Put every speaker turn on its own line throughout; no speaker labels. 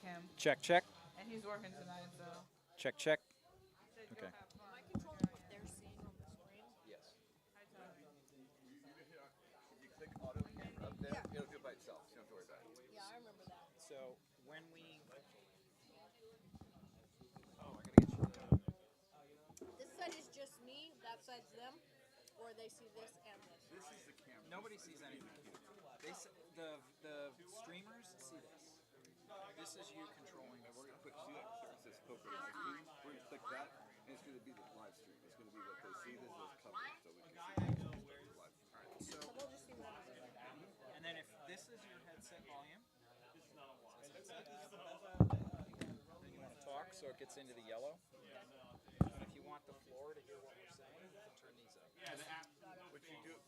take him.
Check, check.
And he's working tonight, so.
Check, check.
Said
Okay.
you'll have fun.
Am I controlling what they're seeing on the screen?
Yes.
Hi, Tom.
If you click auto up there, it'll do it by itself. So you don't have to worry about it.
Yeah, I remember that.
So when we. Oh, I gotta get you.
This side is just me, that side's them, or they see this and this.
This is the camera.
Nobody sees anything. The streamers see this. This is you controlling.
We're gonna put see that it says poker live stream. We're gonna click that, and it's gonna be the live stream. It's gonna be what they see. This is covered, so we can see it. Live. All right.
So,
So we'll just see one of them.
and then if this is your headset volume, then you want to talk, so it gets into the yellow. And if you want the floor to hear what we're saying, you can turn these up.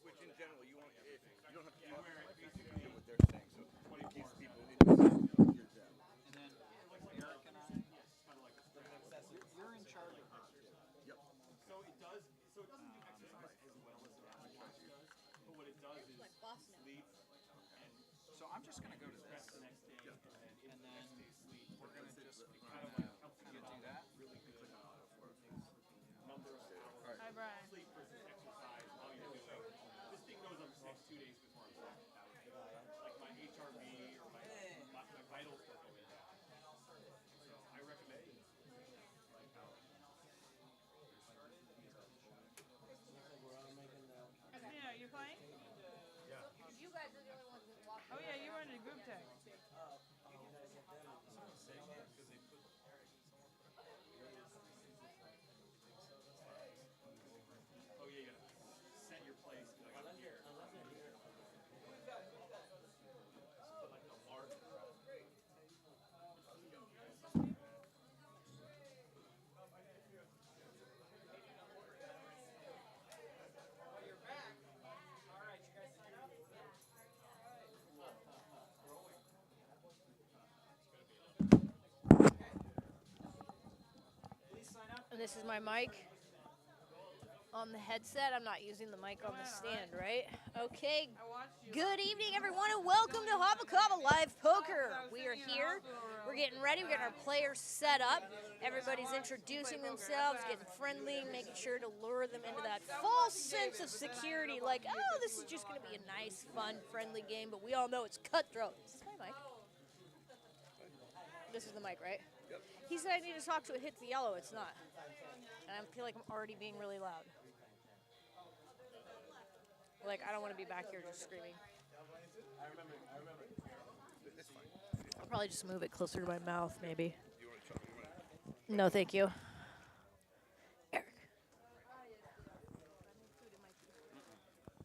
Which in general you want. If you don't have to talk about it, you can hear what they're saying. So it keeps people interested. Hear them.
And then Eric and I, you're in charge of this.
Yep.
So it does. So it doesn't do exercise as well as the Apple Watch does, but what it does is
Like boss now.
sleep and
So I'm just going to go to this.
rest the next day,
Yeah.
and
And then
sleep.
we're going to just
Kind of like helps
you
you
do that.
really good number of hours
Hi, Brian.
sleep versus exercise while you're doing it. This thing knows I'm sick 2 days before I'm sick. Like my HRV or my vitals are going down. So I recommend it.
Yeah, you playing?
You guys are the only ones that watch.
Oh, yeah, you were in a group text.
Oh yeah, you gotta set your place. Like I'm here. Put like a mark.
And this is my mic on the headset. I'm not using the mic on the stand, right? Okay.
I watched you.
Good evening, everyone, and welcome to Hava Live Poker. We are here. We're getting ready. We're getting our players set up. Everybody's introducing themselves, getting friendly, making sure to lure them into that false sense of security. Like, oh, this is just going to be a nice, fun, friendly game. But we all know it's cutthroat. This is my mic. This is the mic, right?
Yep.
He said I need to talk so it hits the yellow. It's not. And I feel like I'm already being really loud. Like, I don't want to be back here just screaming.
It's fine.
I'll probably just move it closer to my mouth, maybe.
You want to talk? You want to?
No, thank you. Eric.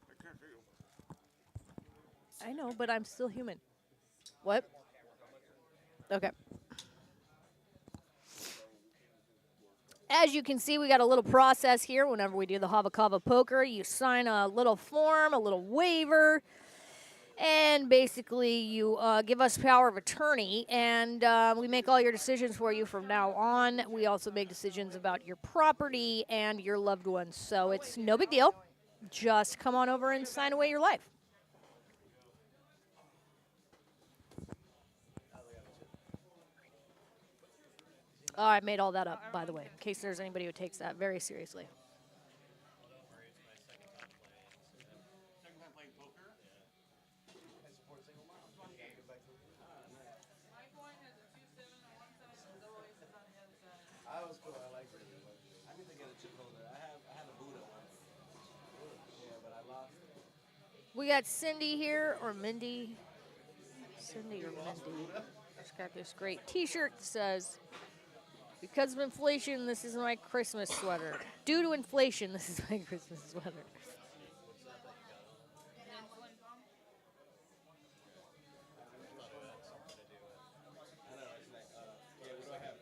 I can't hear you.
I know, but I'm still human. What? Okay. As you can see, we got a little process here whenever we do the Hava Poker. You sign a little form, a little waiver, and basically you give us power of attorney, and we make all your decisions for you from now on. We also make decisions about your property and your loved ones, so it's no big deal. Just come on over and sign away your life. Oh, I made all that up, by the way, in case there's anybody who takes that very seriously.
Second time playing poker.
My coin has a 2-7 on one side and the ace is on the other side.
I was cool. I like it. I need to get a chip holder. I had a Buddha one. Yeah, but I lost.
We got Cindy here, or Mindy. Cindy or Mindy. She's got this great T-shirt that says, "Because of inflation, this is my Christmas sweater. Due to inflation, this is my Christmas sweater."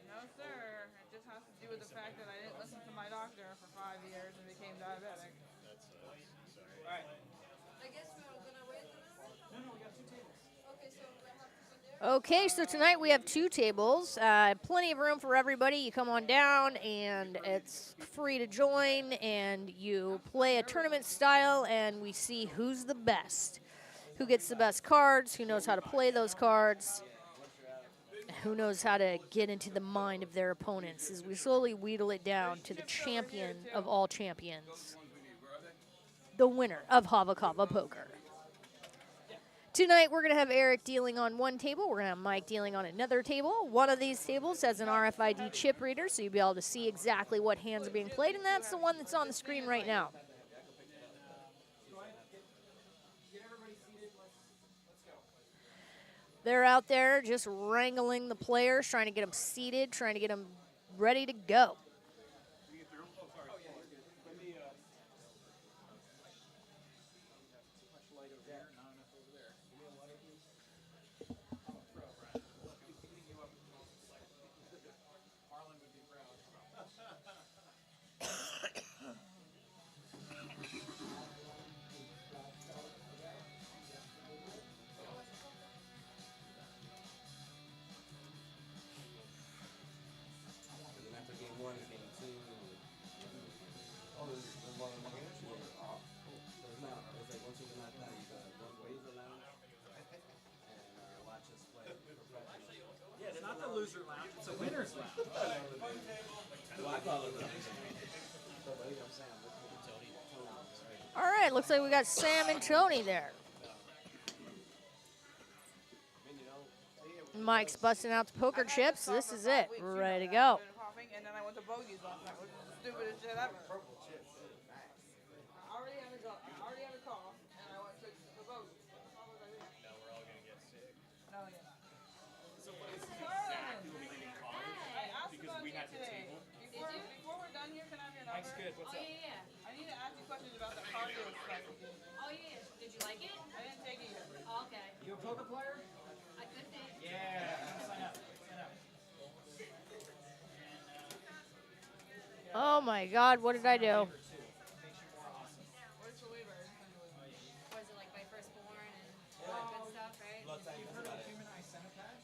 No, sir. It just has to do with the fact that I didn't listen to my doctor for 5 years and became diabetic.
I guess we're gonna wait. No, we got 2 tables. Okay, so we have to go there. Okay, so tonight we have 2 tables. Plenty of room for everybody. You come on down, and it's free to join, and you play a tournament style, and we see who's the best. Who gets the best cards, who knows how to play those cards, who knows how to get into the mind of their opponents as we slowly wheedle it down to the champion of all champions, the winner of Hava Kava Poker. Tonight, we're going to have Eric dealing on one table. We're going to have Mike dealing on another table. One of these tables has an RFID chip reader, so you'll be able to see exactly what hands are being played, and that's the one that's on the screen right now. They're out there just wrangling the players, trying to get them seated, trying to get them ready to go.
Loser lounge. It's a winner's lounge.
All right, looks like we got Sam and Tony there. Mike's busting out the poker chips. This is it. Ready to go.
And then I went to bogeys last night, which is the stupidest shit ever. I already had a cough, and I went to the bogeys. Now we're all going to get sick. No, you're not.
So this is exactly what we did in college because we had to table.
Before we're done here, can I have your number?
Mike's good. What's up?
I need to ask you questions about that cardio stuff you gave me.
Oh, yeah. Did you like it?
I didn't take it yet.
Oh, okay.
You a poker player?
I could be.
Yeah. Sign up.
Oh my God, what did I do?
Where's the waiver?
Was it like my firstborn and all that good stuff, right?
You've heard of humanized centipede?
I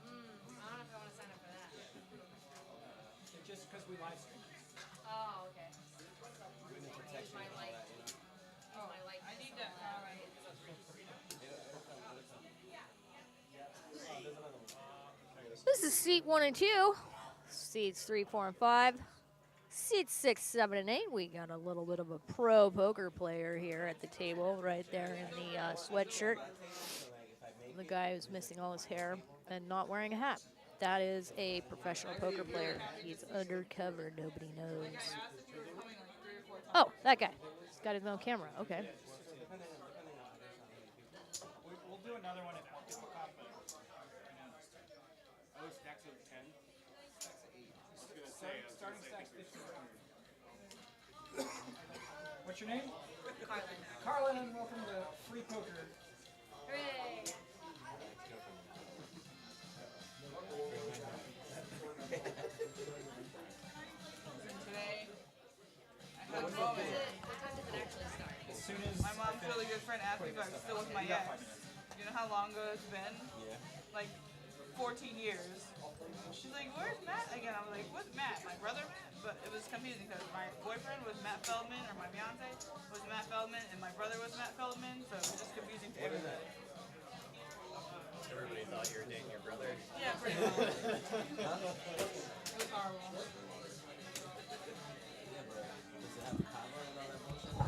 don't know if I want to sign up for that.
It's just because we live stream.
Oh, okay. Use my light. Use my light.
I need that.
This is seat 1 and 2. Seats 3, 4, and 5. Seats 6, 7, and 8. We got a little bit of a pro poker player here at the table, right there in the sweatshirt. The guy who's missing all his hair and not wearing a hat. That is a professional poker player. He's undercover. Nobody knows. Oh, that guy. He's got his own camera. Okay.
We'll do another one if one gets a cop, but I always stacks of 10.
Starting stacks 1,500. What's your name?
Carlin.
Carlin, and welcome to Free Poker.
Hooray.
Today, I had a moment.
What time does it actually start?
As soon as
My mom's really good friend asked me if I was still with my ex. You know how long ago it's been?
Yeah.
Like 14 years. She's like, where's Matt again? I was like, what's Matt? My brother Matt? But it was confusing because my boyfriend was Matt Feldman, or my fiance was Matt Feldman, and my brother was Matt Feldman, so it was just confusing to everybody.
Everybody thought you were dating your brother.
Yeah, pretty well. It was horrible.
Yeah, but does it have Hava and all that bullshit?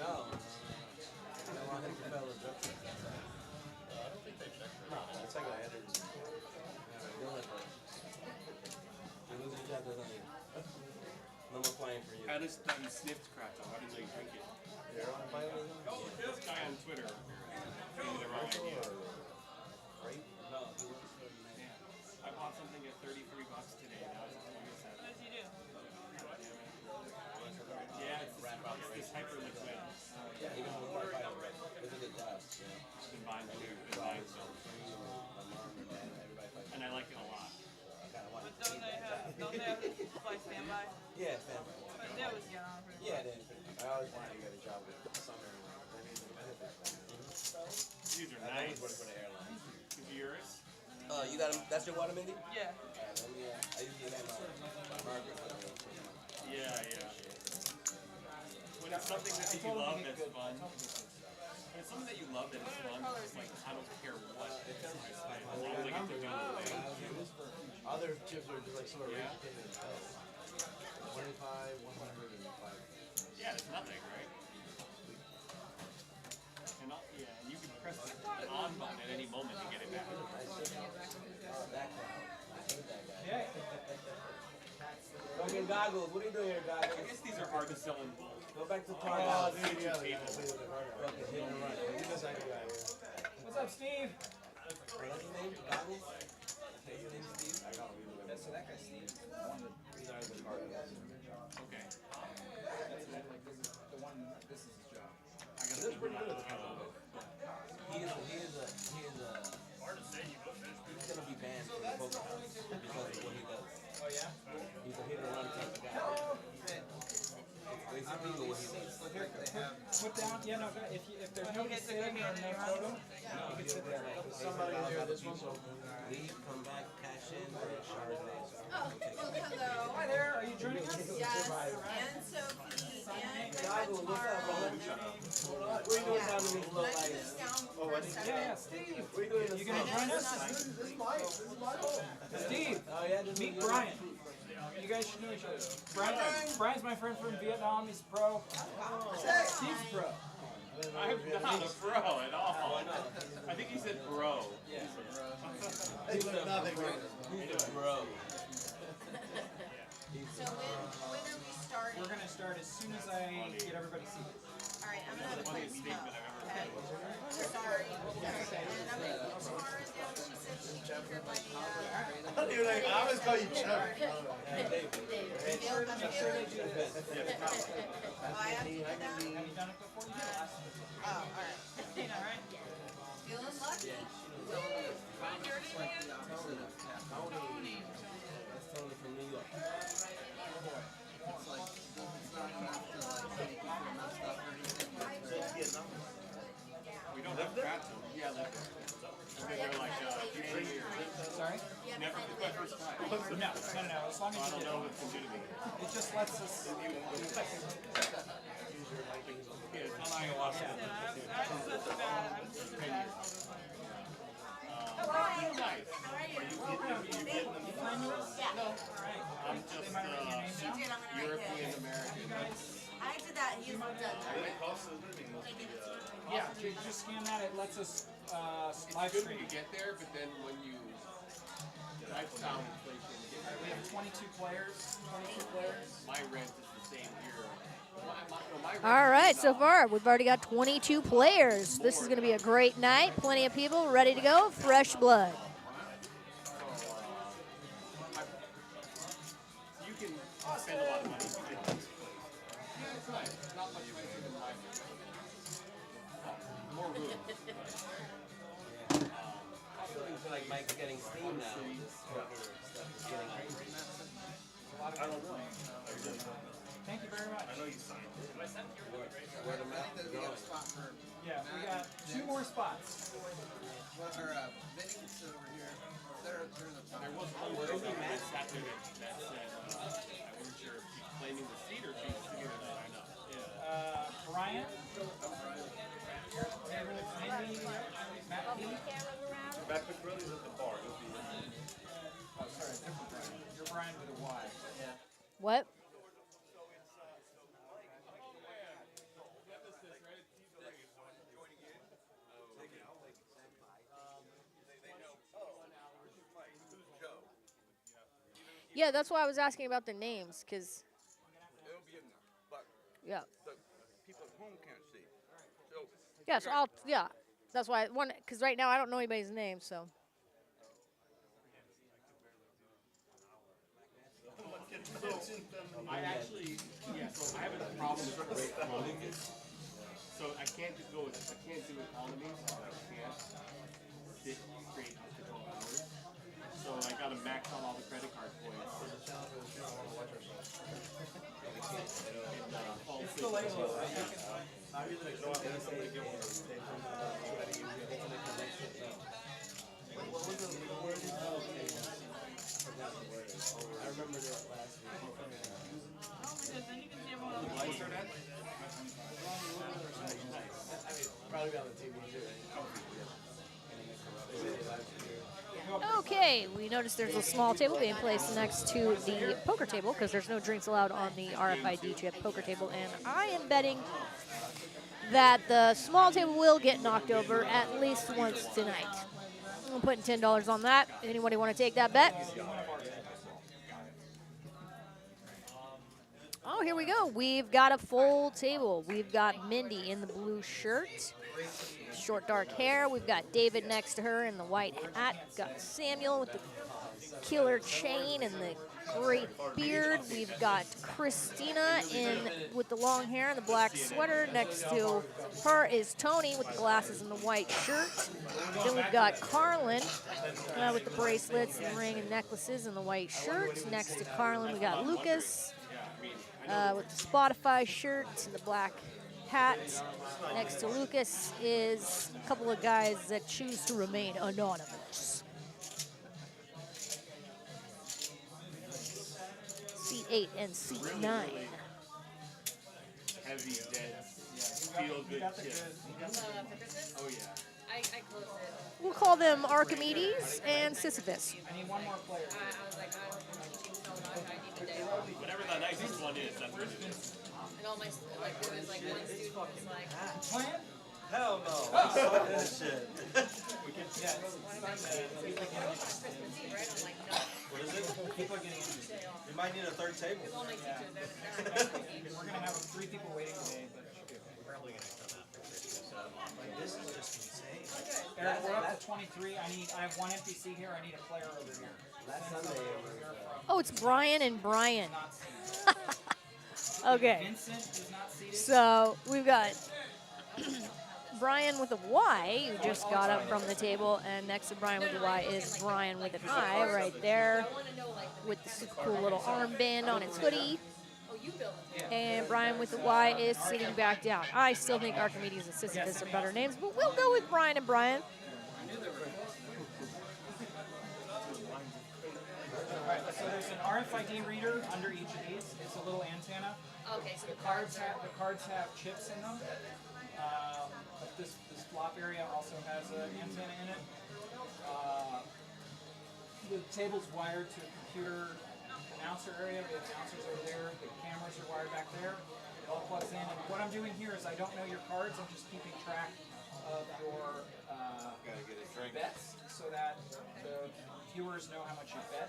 No. I don't want him to fail the drug test.
I don't think they checked for that.
It's like I entered. Don't let that. You lose your job, doesn't mean. No more playing for you.
I just thought you sniffed crack, so why didn't you drink it?
You're on violin?
This guy on Twitter gave me the wrong idea.
Right? No, he works for the man.
I bought something at $33 today. Now it's
What
27.
did you do?
Yeah, it's this hyper liquid.
Yeah, even with my violin. It's a good job. You know?
I've been buying some.
My mom and dad, everybody fights.
And I like it a lot.
I kind of want
But
to
don't they have like standby?
Yeah, standby.
But they always get on pretty
Yeah, then I always wanted to get a job with summer and benefits.
These are
I always
nice.
work for the airline.
Is yours?
You got them? That's your water, Mindy?
Yeah.
Let me, I usually have my marker for the
Yeah, yeah. When it's something that you love that's fun. It's something that you love that it's fun. It's like, I don't care what. As long as I get to do the thing.
Other chips are just like sort of ridiculous. 25, 100, and 5.
Yeah, it's nothing, right? And yeah, and you can press the on button at any moment to get it back.
Oh, that crowd. I hate that guy.
Yeah.
Fucking goggles. What are you doing here,
I
goggles?
guess these are hard to sell in bulk.
Go back to
Oh,
Target.
dude, yeah, they gotta
Fucking hit and run. Who's the second guy here?
What's up, Steve?
What's his name? Goggles? His name Steve? I got him.
So that guy's Steve.
These are the Cardinals.
Okay.
That's it. Like this is the one. This is his job.
I gotta
He looks pretty good at the camera. He's gonna be banned from Pokemon because of what he does.
Oh yeah.
He's a hit and run type of guy. It's basically what he does.
Here, put down. Yeah, no. If there's nobody sitting or no photo, you can sit there. Like
Somebody here, this one's leave, come back, cash in, or shower days.
Oh, well, hello.
Hi there. Are you joining us?
Yes, and Sophie, and
Goggles, what's up, brother? What are you doing down in these low
Let's
lights?
this down for a second.
Yeah, Steve.
What are you doing in the
You gonna
sun?
join us?
This is my home.
Steve,
Oh yeah, this
meet
is
Brian. You guys should know each other. Brian's my friend from Vietnam. He's pro. Steve's pro.
I'm not a pro at all. I think he said bro.
He's nothing. He's a bro.
So when are we starting?
We're gonna start as soon as I get everybody seated.
All right, I'm gonna play
Funniest
stuff.
statement I've ever heard.
Okay. Sorry. And I'm gonna put Tara down. She said she'd be here by
I always call you Chuck.
I have to do that?
Have you done it before? You did it last time.
Oh, all right.
You know, right?
Feeling lucky.
That's Tony from New York.
We don't have crap to yeah, I live there. Because they're like,
Sorry?
never, it's my first time.
No. As long
I
as you
don't
did
know
it.
if it's legitimate.
It just lets us.
Yeah, it's not ayahuasca.
I'm such a bad husband.
Real nice. Are you Vietnamese? I'm just
She did, I'm gonna write
European
this.
American.
I did that. He's done
Yeah, if you just scan that, it lets us live
Good
stream.
when you get there, but then when you lifestyle inflation,
We have 22 players. 22 players.
my rent is the same here. My rent
All
is
right, so
$8.
far we've already got 22 players. This is going to be a great night. Plenty of people ready to go. Fresh blood.
You can spend a lot of money to get this place. Yeah, it's nice. It's not much nicer than my more room.
I feel like Mike's getting steam now. This fucking stuff is getting crazy.
I don't know. Thank you very much.
I know you signed it.
Where the map is going.
Yeah, we got 2 more spots.
There was one word that sat there that said, I wasn't sure if she's claiming the seat or she's sitting there to sign up.
Brian. Maybe Matt P.
Back with brothers at the bar. You'll be
Oh, sorry, different Brian. You're Brian with a Y.
What? Yeah, that's why I was asking about the names, because,
It'll be in there, but
yeah.
the people at home can't see. So
Yes, yeah. That's why, because right now I don't know anybody's name, so.
I actually, so I have a problem with great economies. So I can't just go with, I can't do economies, I can't create up to 12 hours. So I gotta max out all the credit card points.
It's delayable.
I remember that last week.
Because then you can see everyone on the
Probably be on the TV too, right?
Okay, we noticed there's a small table being placed next to the poker table because there's no drinks allowed on the RFID chip poker table, and I am betting that the small table will get knocked over at least once tonight. I'm putting $10 on that. Anybody want to take that bet? Oh, here we go. We've got a full table. We've got Mindy in the blue shirt, short dark hair. We've got David next to her in the white hat. We've got Samuel with the killer chain and the great beard. We've got Christina with the long hair and the black sweater. Next to her is Tony with the glasses and the white shirt. Then we've got Carlin with the bracelets and ring and necklaces and the white shirt. Next to Carlin, we got Lucas with the Spotify shirt and the black hat. Next to Lucas is a couple of guys that choose to remain anonymous. Seat 8 and seat 9.
Heavy, dead, feel good shit. Oh yeah.
I closed it.
We'll call them Archimedes and Sisyphus.
I need one more player.
I was like, I'm teaching so much. I need the day.
Whatever the nicest one is, that's what it is.
And all my, like, there was like one student was like,
Plan?
Hell no. Fuck that shit.
Yeah.
Christmas Eve, right? I'm like, no.
What is it?
People are getting interested.
You might need a third table.
All my teachers, they're Christmas Eve.
We're gonna have 3 people waiting today, but it should be okay.
Probably gonna come after Christmas.
Like, this is just insane.
Eric, we're up to 23. I have 1 empty seat here. I need a player over here.
Last
Send
Sunday,
somebody
it
over here from
Oh, it's Brian and Brian.
not seated.
Okay,
Vincent is not seated.
so we've got Brian with a Y, who just got up from the table, and next to Brian with a Y is Brian with an I right there
I want to know, like,
with the super cool little armband on his hoodie.
oh, you built it.
And Brian with the Y is sitting back down. I still think Archimedes and Sisyphus are better names, but we'll go with Brian and Brian.
Alright, so there's an RFID reader under each of these. It's a little antenna.
Okay, so
The cards have chips in them. But this flop area also has an antenna in it. The table's wired to a computer announcer area. We have announcers over there. The cameras are wired back there. It all plugs in. And what I'm doing here is I don't know your cards. I'm just keeping track of your
Gotta get a drink.
bets so that the viewers know how much you bet.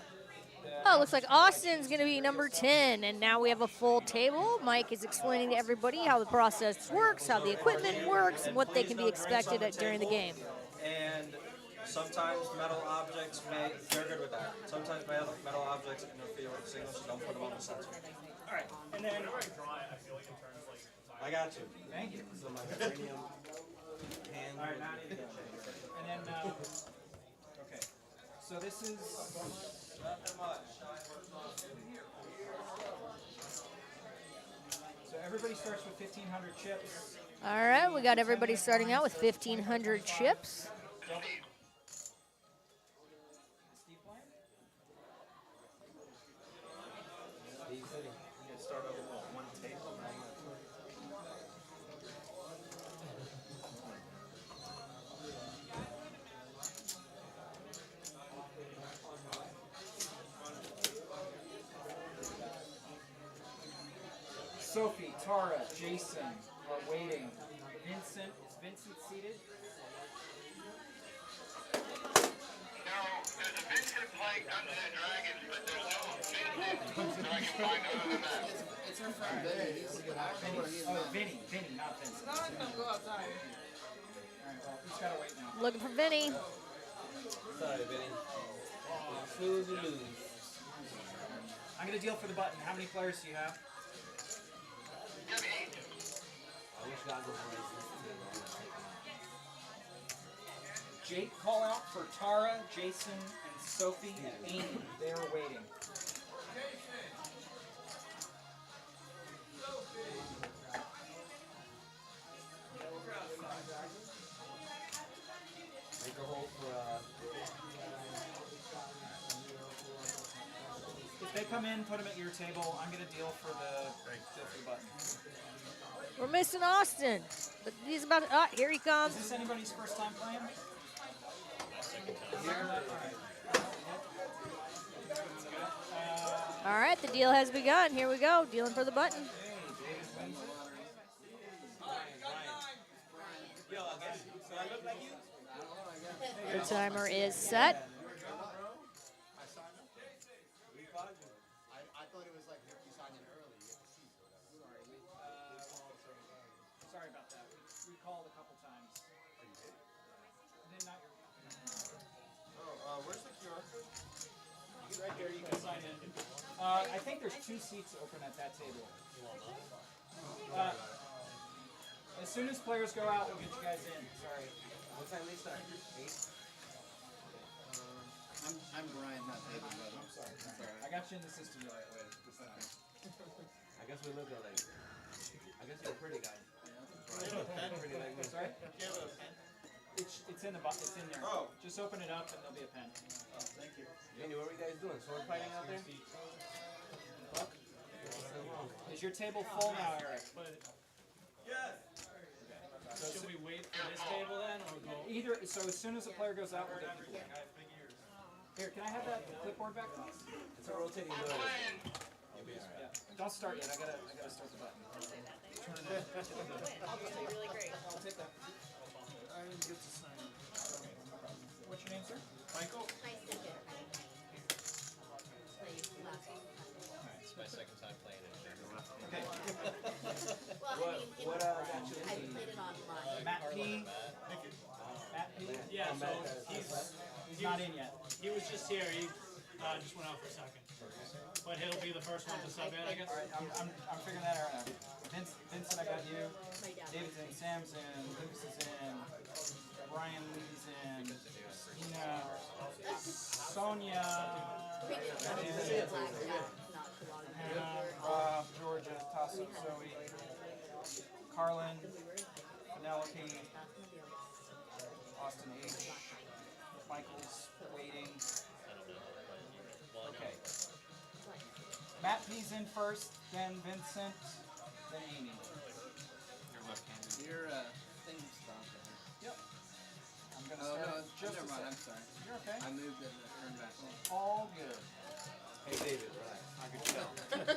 Oh, looks like Austin's going to be number 10, and now we have a full table. Mike is explaining to everybody how the process works, how the equipment works, and what they can be expected during the game.
And sometimes metal objects they're good with that. Sometimes metal objects interfere with the signal, so don't put them on the sensor.
Alright, and then
I got you.
thank you.
So my cranium hand.
Alright, now I need to go. And then, okay. So this is. So everybody starts with 1,500 chips.
All right, we got everybody starting out with 1,500 chips.
Steve playing?
He's sitting.
You start over with 1 table.
Sophie, Tara, Jason are waiting. Vincent, is Vincent seated?
It's her friend Vinny. He's a good actor.
Oh, Vinny, not Vincent.
Not gonna go outside.
Alright, well, he's gotta wait now.
Looking for Vinny.
Sorry, Vinny. Snooze, you lose.
I'm gonna deal for the button. How many players do you have?
I wish God was racist.
Jake, call out for Tara, Jason, and Sophie and Amy. They are waiting.
Make a hole for
If they come in, put them at your table. I'm gonna deal for the button.
We're missing Austin, but he's about to. Oh, here he comes.
Is this anybody's first time playing?
All right, the deal has begun. Here we go. Dealing for the button. The timer is set.
Sorry about that. We called a couple times.
Where's the QR code?
Right there, you can sign in. I think there's 2 seats open at that table. As soon as players go out, we'll get you guys in. Sorry.
What time they start? 8?
I'm Brian, not David, but I'm sorry.
I got you in the system the right way. This time.
I guess we look like. I guess you're a pretty guy. Pretty like me.
Sorry? It's in the box. It's in there.
Oh.
Just open it up and there'll be a pen.
Thank you.
Andy, what are you guys doing? Sword fighting out there?
Is your table full now, Eric?
Yes.
So should we wait for this table then, or go? Either. So as soon as the player goes out, we'll get people in. Here, can I have that clipboard back, please?
It's a rotating door.
Yeah. Don't start yet. I gotta start the button.
Really great.
I'll take that.
I didn't get to sign it.
What's your name, sir?
Michael?
Nice to meet you. Played last week.
It's my second time playing it.
Okay.
Well, I mean,
What
I
got you into
played it online.
Matt P. Matt P.
Yeah, so
He's not in yet.
he was just here. He just went out for a second. But he'll be the first one to sub in, I guess.
All right, I'm figuring that out now. Vincent, I got you. David's in. Sam's in. Lucas is in. Brian's in. Christina. Sonia. Hannah. Rob. Georgia. Tasso. Zoe. Carlin. Penelope. Austin H. Michael's waiting. Okay. Matt P's in first, then Vincent, then Amy.
You're left-handed.
Your thing stopped there.
Yep. I'm gonna
Oh,
start
no,
just
never
a
mind,
sec.
I'm sorry.
You're okay.
I moved it and it turned back on.
All good.
Hey, David, relax.
I could tell. I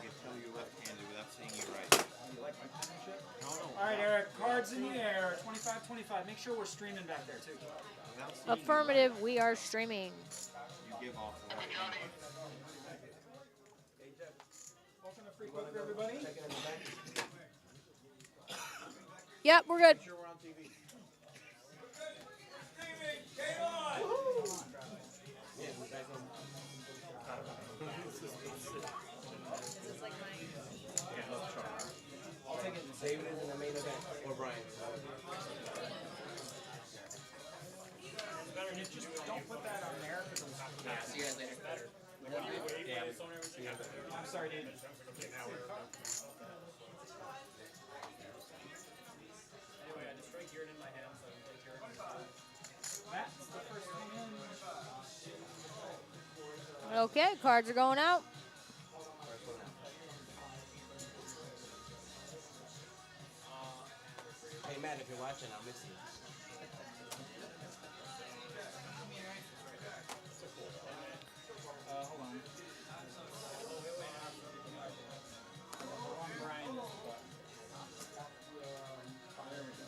could tell you're left-handed without seeing you right.
You like my penmanship?
No.
All right, Eric. Cards in the air. 25-25. Make sure we're streaming back there too.
Without seeing
Affirmative. We are streaming.
you give off the left hand.
Ultimate free quote for everybody.
Checking in the back.
Yep, we're good.
Sure we're on TV.
Yeah, we're back on.
I'll take it.
David is in the main event. Or Brian.
Just don't put that on there.
See you guys later.
I'm sorry, dude. Anyway, I just strike geared in my hand, so I can take care of it. Matt's the first thing in.
Okay, cards are going out.
Hey, Matt, if you're watching, I'll miss you.
Hold on. On Brian. There we go.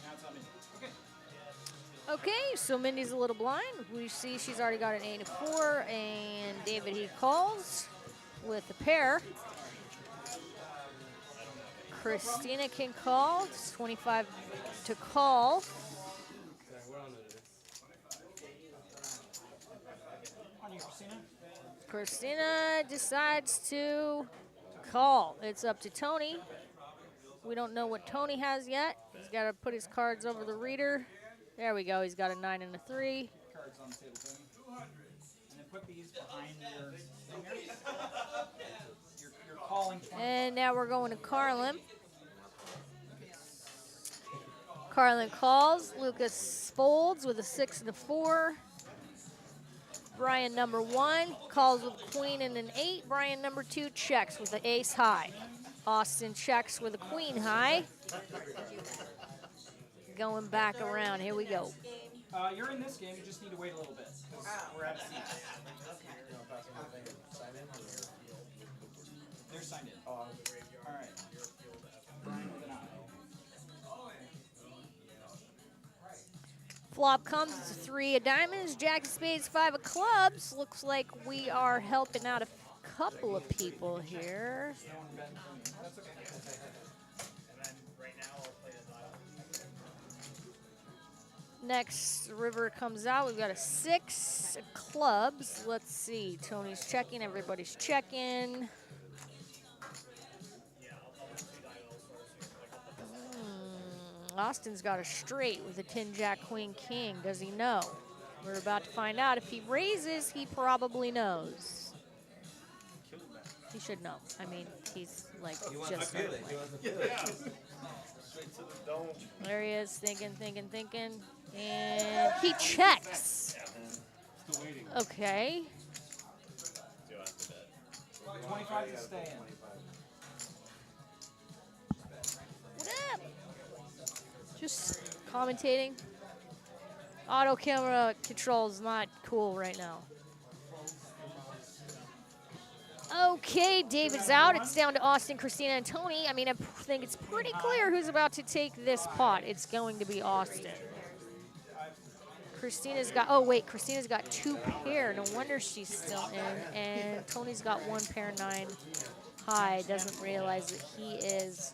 Now it's on me. Okay.
Okay, so Mindy's a little blind. We see she's already got an 8-4, and David, he calls with a pair. Christina can call. It's 25 to call.
We're on to this.
On you, Christina.
Christina decides to call. It's up to Tony. We don't know what Tony has yet. He's got to put his cards over the reader. There we go. He's got a 9 and a 3.
Cards on the table, Tony. And then put these behind your thing there. You're calling 20.
And now we're going to Carlin. Carlin calls. Lucas folds with a 6 and a 4. Brian number 1 calls with queen and an 8. Brian number 2 checks with the ace high. Austin checks with a queen high. Going back around. Here we go.
You're in this game. You just need to wait a little bit. 'Cause we're out of seats. They're signed in. All right. Brian with an eye.
Flop comes, it's a 3 of diamonds, jack of spades, 5 of clubs. Looks like we are helping out a couple of people here.
That's okay.
Next river comes out. We've got a 6 of clubs. Let's see. Tony's checking. Everybody's checking. Austin's got a straight with a 10 jack queen king. Does he know? We're about to find out. If he raises, he probably knows. He should know. I mean, he's like just started playing. There he is, thinking. And he checks. Okay.
25 to stay in.
What up? Just commentating. Auto camera control is not cool right now. Okay, David's out. It's down to Austin, Christina, and Tony. I mean, I think it's pretty clear who's about to take this pot. It's going to be Austin. Christina's got, oh wait, Christina's got 2 pair. No wonder she's still in. And Tony's got 1 pair 9 high. Doesn't realize that he is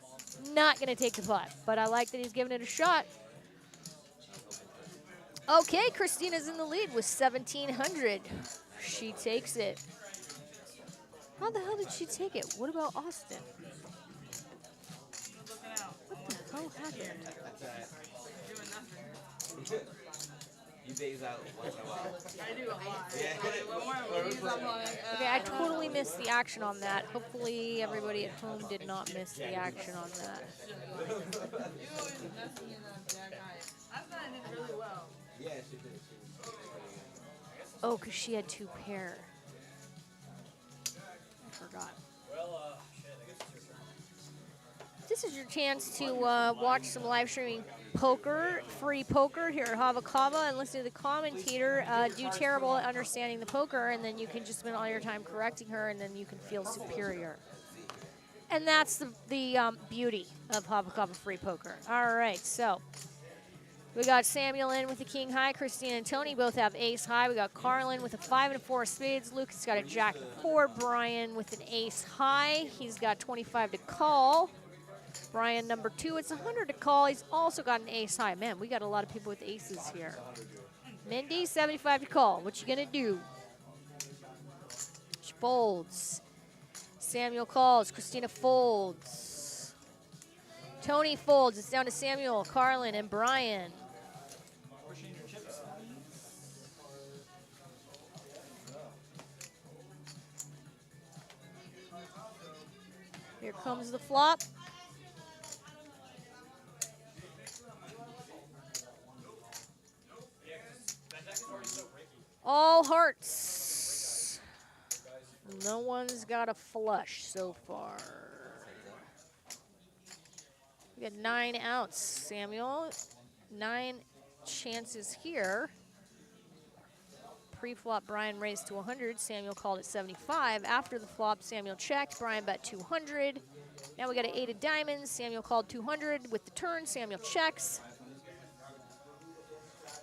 not going to take the pot. But I like that he's giving it a shot. Okay, Christina's in the lead with 1,700. She takes it. How the hell did she take it? What about Austin? What the hell happened?
You days out once in a while.
I do a lot.
Yeah.
Okay, I totally missed the action on that. Hopefully everybody at home did not miss the action on that.
You always mess me in that jack eye. I thought I did really well.
Yeah, she did.
Oh, because she had 2 pair. I forgot. This is your chance to watch some live streaming poker, free poker here at Hava and listen to the commentator do terrible at understanding the poker, and then you can just spend all your time correcting her, and then you can feel superior. And that's the beauty of Hava free poker. All right, so we got Samuel in with the king high. Christina and Tony both have ace high. We got Carlin with a 5 and a 4 of spades. Lucas got a jack and 4. Brian with an ace high. He's got 25 to call. Brian number 2, it's 100 to call. He's also got an ace high. Man, we got a lot of people with aces here. Mindy, 75 to call. What you gonna do? She folds. Samuel calls. Christina folds. Tony folds. It's down to Samuel, Carlin, and Brian.
Pushing your chips.
Here comes the flop. All hearts. No one's got a flush so far. We got 9 outs, Samuel. 9 chances here. Pre-flop, Brian raised to 100. Samuel called at 75. After the flop, Samuel checked. Brian bet 200. Now we got an 8 of diamonds. Samuel called 200. With the turn, Samuel checks.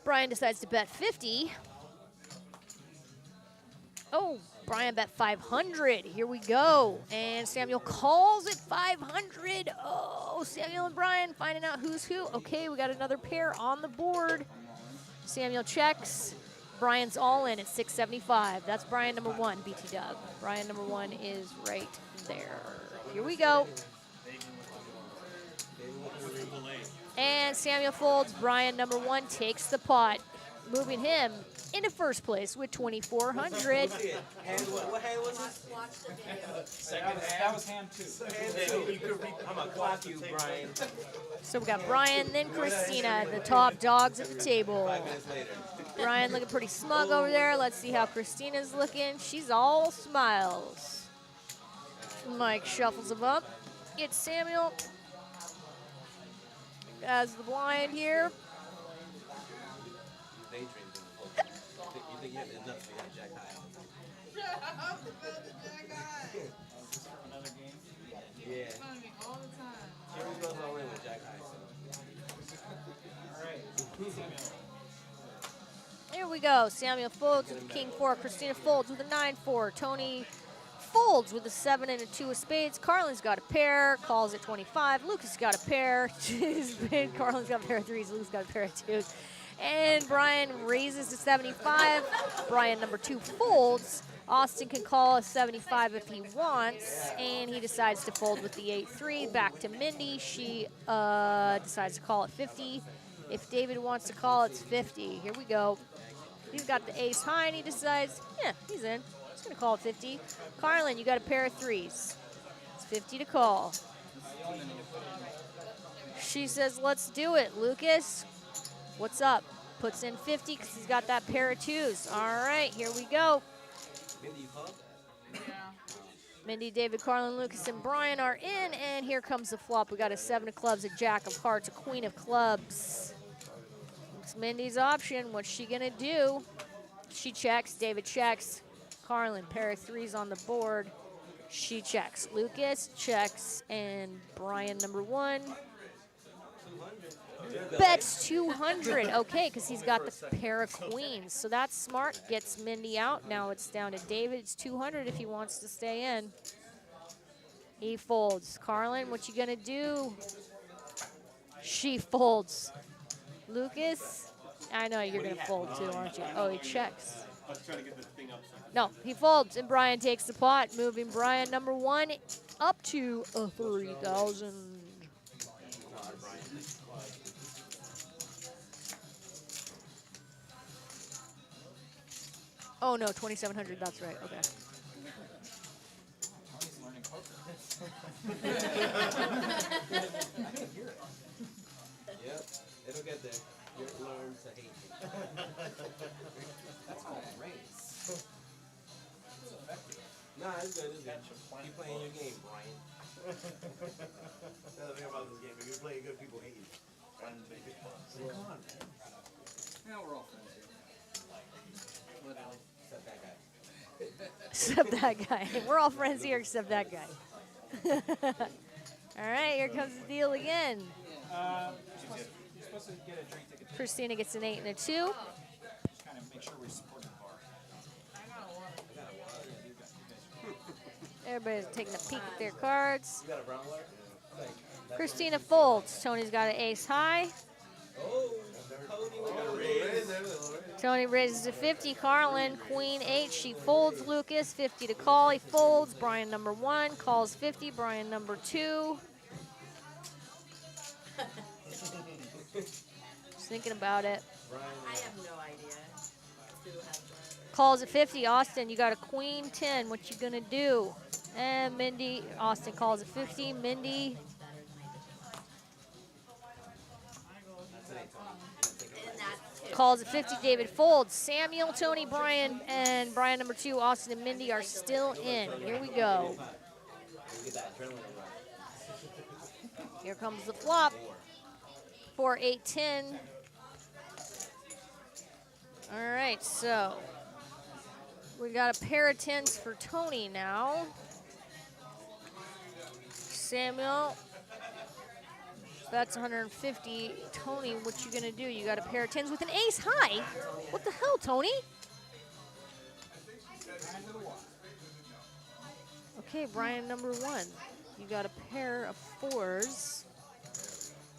Brian decides to bet 50. Oh, Brian bet 500. Here we go. And Samuel calls at 500. Oh, Samuel and Brian finding out who's who. Okay, we got another pair on the board. Samuel checks. Brian's all in at 675. That's Brian number 1, BT Dub. Brian number 1 is right there. Here we go. And Samuel folds. Brian number 1 takes the pot, moving him into first place with 2,400.
What hand was this?
Second hand. That was hand 2.
I'm gonna clock you, Brian.
So we got Brian, then Christina, the top dogs at the table.
5 minutes later.
Brian looking pretty smug over there. Let's see how Christina's looking. She's all smiles. Mike shuffles them up. It's Samuel as the blind here.
You daydream doing poker. You think you have enough to get Jack High on the
Is this from another game?
Yeah.
All the time.
She always goes all in with Jack High, so.
Alright, Samuel.
Here we go. Samuel folds with the king 4. Christina folds with a 9-4. Tony folds with a 7 and a 2 of spades. Carlin's got a pair. Calls at 25. Lucas got a pair. Carlin's got a pair of 3s. Lucas got a pair of 2s. And Brian raises to 75. Brian, number 2, folds. Austin can call a 75 if he wants. And he decides to fold with the 8-3. Back to Mindy. She decides to call at 50. If David wants to call, it's 50. Here we go. He's got the ace high, and he decides, yeah, he's in. He's going to call at 50. Carlin, you got a pair of 3s. It's 50 to call. She says, let's do it. Lucas, what's up? Puts in 50 because he's got that pair of 2s. All right, here we go.
Mindy, you called?
Mindy, David, Carlin, Lucas, and Brian are in, and here comes the flop. We got a 7 of clubs, a jack of hearts, a queen of clubs. It's Mindy's option. What's she gonna do? She checks. David checks. Carlin, pair of 3s on the board. She checks. Lucas checks, and Brian, number 1, bets 200. Okay, because he's got the pair of queens. So that's smart. Gets Mindy out. Now it's down to David. It's 200 if he wants to stay in. He folds. Carlin, what you gonna do? She folds. Lucas, I know you're gonna fold too, aren't you? Oh, he checks.
I was trying to get the thing up.
No, he folds, and Brian takes the pot, moving Brian, number 1, up to a 3,000. Oh no, 2,700. That's right. Okay.
He's learning poker.
Yep, it'll get there. You'll learn to hate me.
That's called raise. It's effective.
Nah, it's good. It's good. Keep playing your game, Brian.
That's the thing about this game. If you're playing good, people hate you. Friends make it fun.
Come on, man. Yeah, we're all friends here. Literally.
Except that guy.
Except that guy. We're all friends here except that guy. All right, here comes the deal again.
You're supposed to get a drink ticket.
Christina gets an 8 and a 2.
Just kind of make sure we support the bar.
Everybody's taking a peek at their cards.
You got a brown water?
Christina folds. Tony's got an ace high.
Oh,
Tony raises to 50. Carlin, queen 8. She folds. Lucas, 50 to call. He folds. Brian, number 1, calls 50. Brian, number 2. Just thinking about it.
I have no idea who has what.
Calls at 50. Austin, you got a queen 10. What you gonna do? And Mindy, Austin calls at 50. Mindy,
And that's it.
calls at 50. David folds. Samuel, Tony, Brian, and Brian number 2, Austin and Mindy are still in. Here we go.
Get that adrenaline rush.
Here comes the flop. 4, 8, 10. All right, so we got a pair of 10s for Tony now. Samuel, that's 150. Tony, what you gonna do? You got a pair of 10s with an ace high? What the hell, Tony? Okay, Brian number 1. You got a pair of 4s.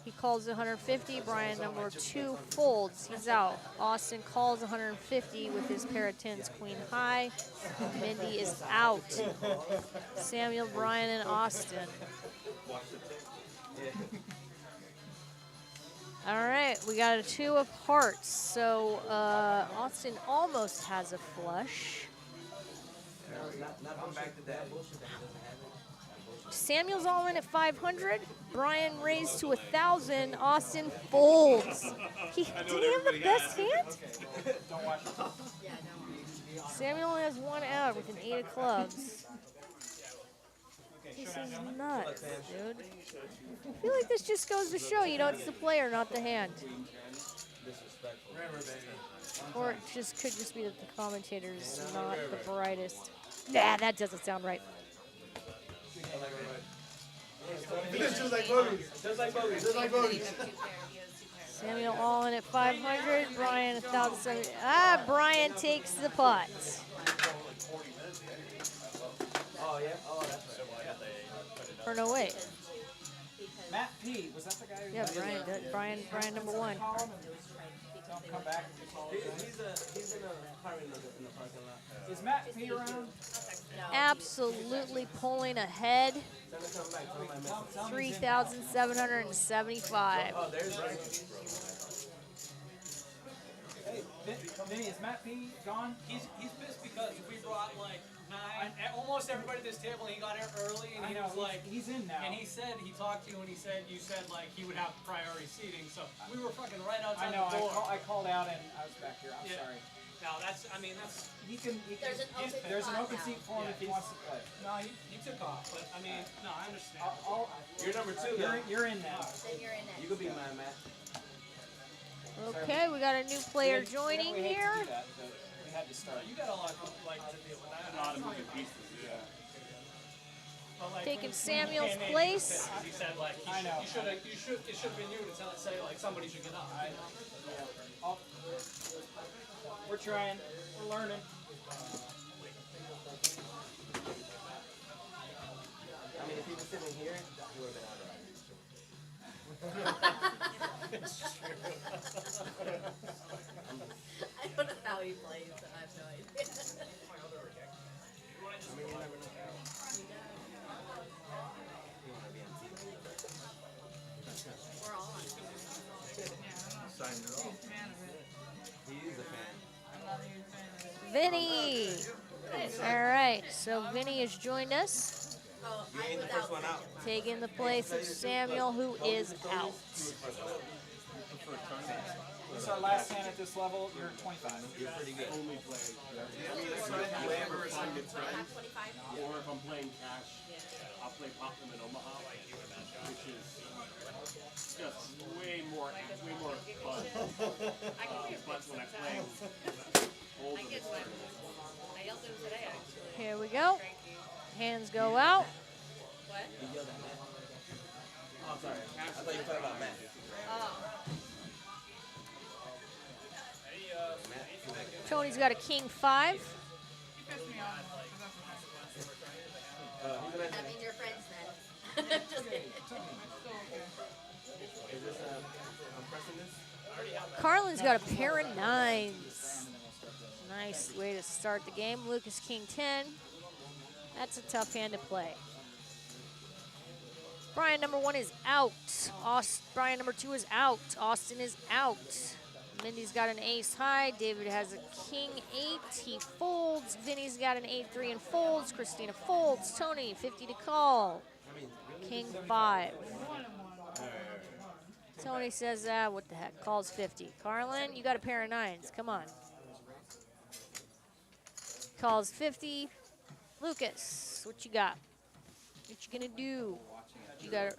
He calls 150. Brian number 2 folds. He's out. Austin calls 150 with his pair of 10s, queen high. Mindy is out. Samuel, Brian, and Austin. All right, we got a 2 of hearts. So Austin almost has a flush.
Not back to that.
Samuel's all in at 500. Brian raised to 1,000. Austin folds. Did he have the best hand? Samuel only has 1 out with an 8 of clubs. This is nuts, dude. I feel like this just goes to show, you know, it's the player, not the hand. Or it just could just be that the commentator's not the brightest. Nah, that doesn't sound right.
Just like movies. Just like movies. Just like movies.
Samuel all in at 500. Brian 1,070. Ah, Brian takes the pot.
Oh, yeah? Oh, that's right.
Or no, wait.
Matt P. Was that the guy? Who
Yeah, Brian number 1.
Call him and tell him to come back and just all
He's in a apartment in the parking lot.
Is Matt P around?
Absolutely pulling ahead.
Tell him to come back. Tell him I missed him.
3,775.
Oh, there's Brian.
Hey, Vinny, is Matt P gone?
He's pissed because we brought like 9, almost everybody to this table, and he got here early, and
I
he
know,
was like,
he's in now.
and he talked to you, and you said like he would have priority seating, so we were fucking right outside
I know.
the door.
I called out and I was back here. I'm
Yeah.
sorry.
Now that's
He can. There's an open seat for him if he wants to play.
No, he took off, but I mean, no, I understand.
You're number 2, though.
You're in now.
Then you're in next.
You could be my Matt.
Okay, we got a new player
We
joining
hate to
here.
do that, but we had to start.
You got a lot to deal with that.
A lot of moving pieces. Yeah.
But, like,
Taking
when he
Samuel's
came in,
place.
He said like
I know.
it should have been you to say like somebody should get up.
We're trying. We're learning.
I mean, if he was sitting here, he would have been out of
I don't know how he plays, and I have no idea.
I mean, you never know. You want to be on TV.
We're all on.
Sign it off.
He is a fan.
Vinny. All right, so Vinny has joined us,
Oh,
You
I'm
ain't the
without
first one out.
taking the place of Samuel, who is out.
This is our last hand at this level. You're 25.
You're pretty good.
Only play.
Whatever is
Find it
I'm
friends,
25.
or if I'm playing cash, I'll play Pop them in Omaha, which is just way more fun. But when I play old in this tournament,
I yelled at him today, actually.
Here we go. Hands go out.
What?
You yelled at Matt. Oh, sorry. I thought you were talking about Matt.
Oh.
Tony's got a king 5.
He's
That means you're friends then. Just kidding.
Is this, I'm pressing this?
Carlin's got a pair of 9s. Nice way to start the game. Lucas king 10. That's a tough hand to play. Brian number 1 is out. Brian number 2 is out. Austin is out. Mindy's got an ace high. David has a king 8. He folds. Vinny's got an 8-3 and folds. Christina folds. Tony, 50 to call. King 5. Tony says, what the heck? Calls 50. Carlin, you got a pair of 9s. Come on. Calls 50. Lucas, what you got? What you gonna do? You got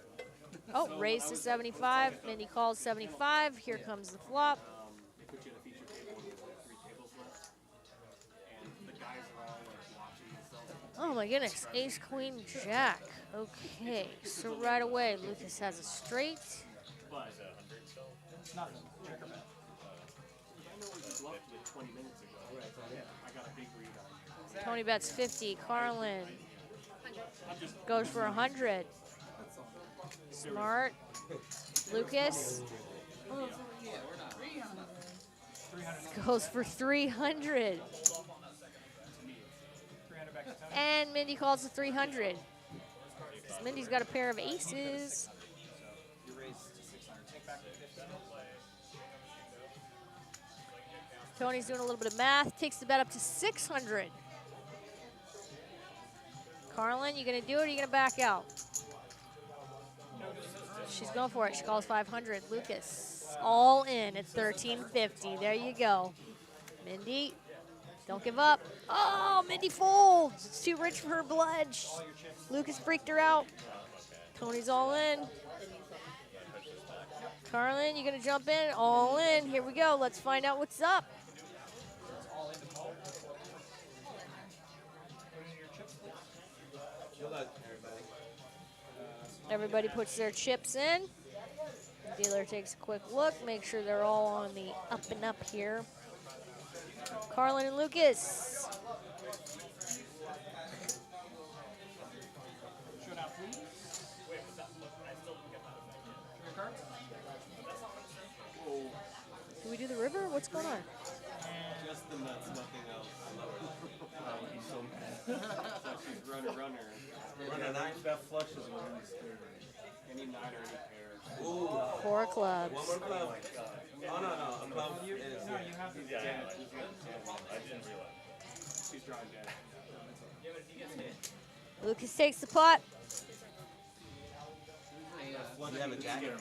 to, raise to 75. Mindy calls 75. Here comes the flop.
they put you at a feature table and there's like 3 tables left. And the guys are all like watching themselves.
Oh my goodness, ace, queen, jack. Okay, so right away, Lucas has a straight.
But
It's nothing. Check her back.
I know we bluffed like 20 minutes ago. I got a big read on.
Tony bets 50. Carlin
I'm just
goes for 100. Smart. Lucas goes for 300.
300 back to Tony.
And Mindy calls to 300. 'Cause Mindy's got a pair of aces.
You raised to 600. Take back to 50.
Tony's doing a little bit of math. Takes the bet up to 600. Carlin, you gonna do it or you gonna back out? She's going for it. She calls 500. Lucas, all in at 1350. There you go. Mindy, Don't give up. Oh, Mindy folds. It's too rich for her blood. Lucas freaked her out. Tony's all in. Carlin, you gonna jump in? All in. Here we go. Let's find out what's up.
Good luck, everybody.
Everybody puts their chips in. Dealer takes a quick look, make sure they're all on the up and up here. Carlin and Lucas.
Showdown, please.
Do we do the river? What's going on?
Just the nuts, nothing else. He's so mad. She's runner. Runner nine. That flush is what he's scared. Any nine or any pair. Ooh.
4 clubs.
One more club. Oh, no. A club.
No, you have to. Yeah, I didn't realize. She's drawing down.
Lucas takes the pot.
You have a jacket?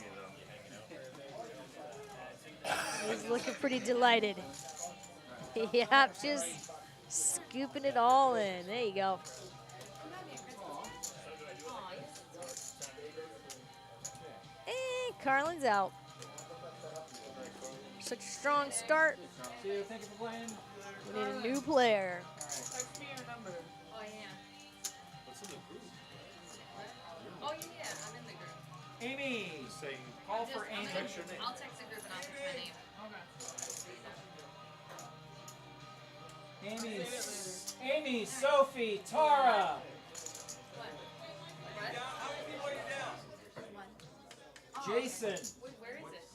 He's looking pretty delighted. Yep, just scooping it all in. There you go. And Carlin's out. Such a strong start.
See you. Thank you for playing.
We need a new player.
Text me your number.
Oh, yeah.
What's in the group?
Oh, yeah, I'm in the group.
Amy, call for Amy.
I'll text the group and I'll text my name.
Amy, Sophie, Tara. Jason.
Where is it?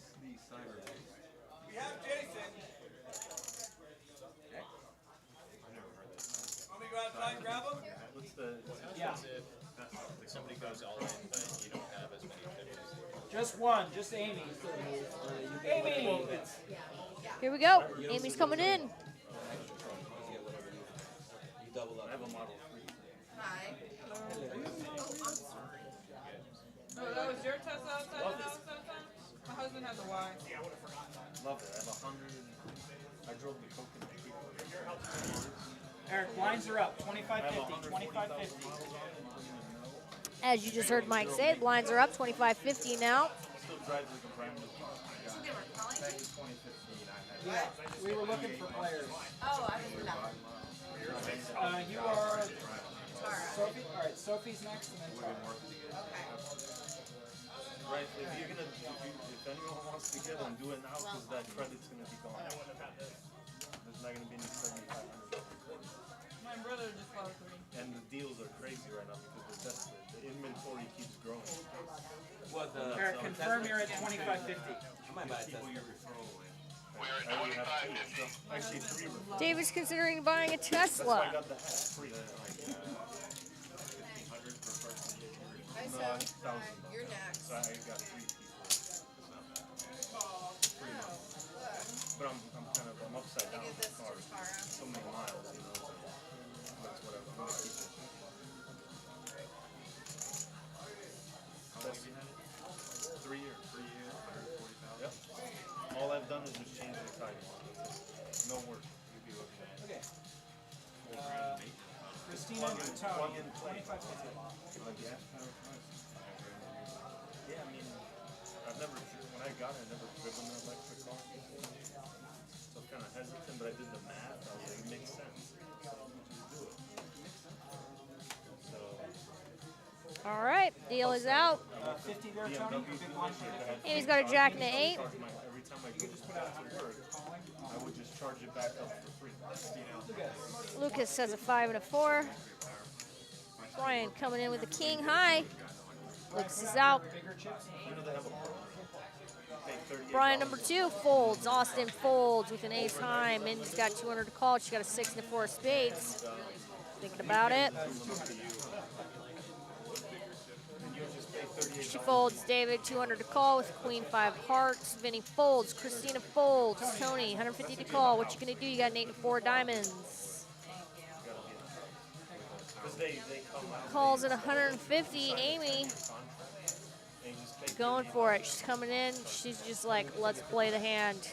We have Jason. Want me to go outside and grab him?
What's the...
Yeah.
Somebody goes all in, but you don't have as many pitches.
Just one, just Amy. Amy!
Here we go. Amy's coming in.
You double up. I have a model.
Hi.
Oh, that was your Tesla outside the house that time? My husband has a Y.
Love it. I have 100. I drove the coconut.
Eric, blinds are up. 25.50. 25.50.
As you just heard Mike say, blinds are up 25.50 now.
Still drives like a brand new car.
So they were calling you?
Yeah, we were looking for players.
Oh, I didn't know.
You are
Tara.
Sophie. All right, Sophie's next, and then Tara.
Okay.
Right, if you're gonna, if anyone wants to get them, do it now because that credit's gonna be gone. There's not gonna be any 7,500.
My brother just bought 3.
And the deals are crazy right now because they're desperate. The inventory keeps growing.
What the?
Eric, confirm you're at 25.50.
I might buy a Tesla.
I already have 2. So actually 3 referrals.
David's considering buying a
That's why I
Tesla.
got the hat free.
Hi,
No,
so
1,000.
you're next.
So I got 3 people. Pretty much. But I'm kind of, I'm upside down
Give
with
this
the car.
to Tara.
So many miles, you know. So that's whatever. I'm gonna keep it. That's 3 years. 3 years, 140,000. Yep. All I've done is just change the title. No work. You'd be looking at.
Okay. Christina and Tony, 25.50.
Yeah, I mean, I've never, when I got it, I never driven an electric car. So I'm kind of hesitant, but I did the math. I was like, it makes sense. So just do it. So,
All right, deal is out.
50 there, Tony. Big one.
And he's got a jack and an 8.
Every time I go to work, I would just charge it back up for free.
Lucas has a 5 and a 4. Brian coming in with a king high. Lucas is out.
Bigger chips.
You know they have a pay $38.
Brian number 2 folds. Austin folds with an ace high. Mindy's got 200 to call. She's got a 6 and a 4 of spades. Thinking about it. She folds. David 200 to call with Queen 5 hearts. Vinny folds. Christina folds. Tony 150 to call. What you gonna do? You got an 8 and 4 diamonds. Calls at 150. Amy going for it. She's coming in. She's just like, let's play the hand.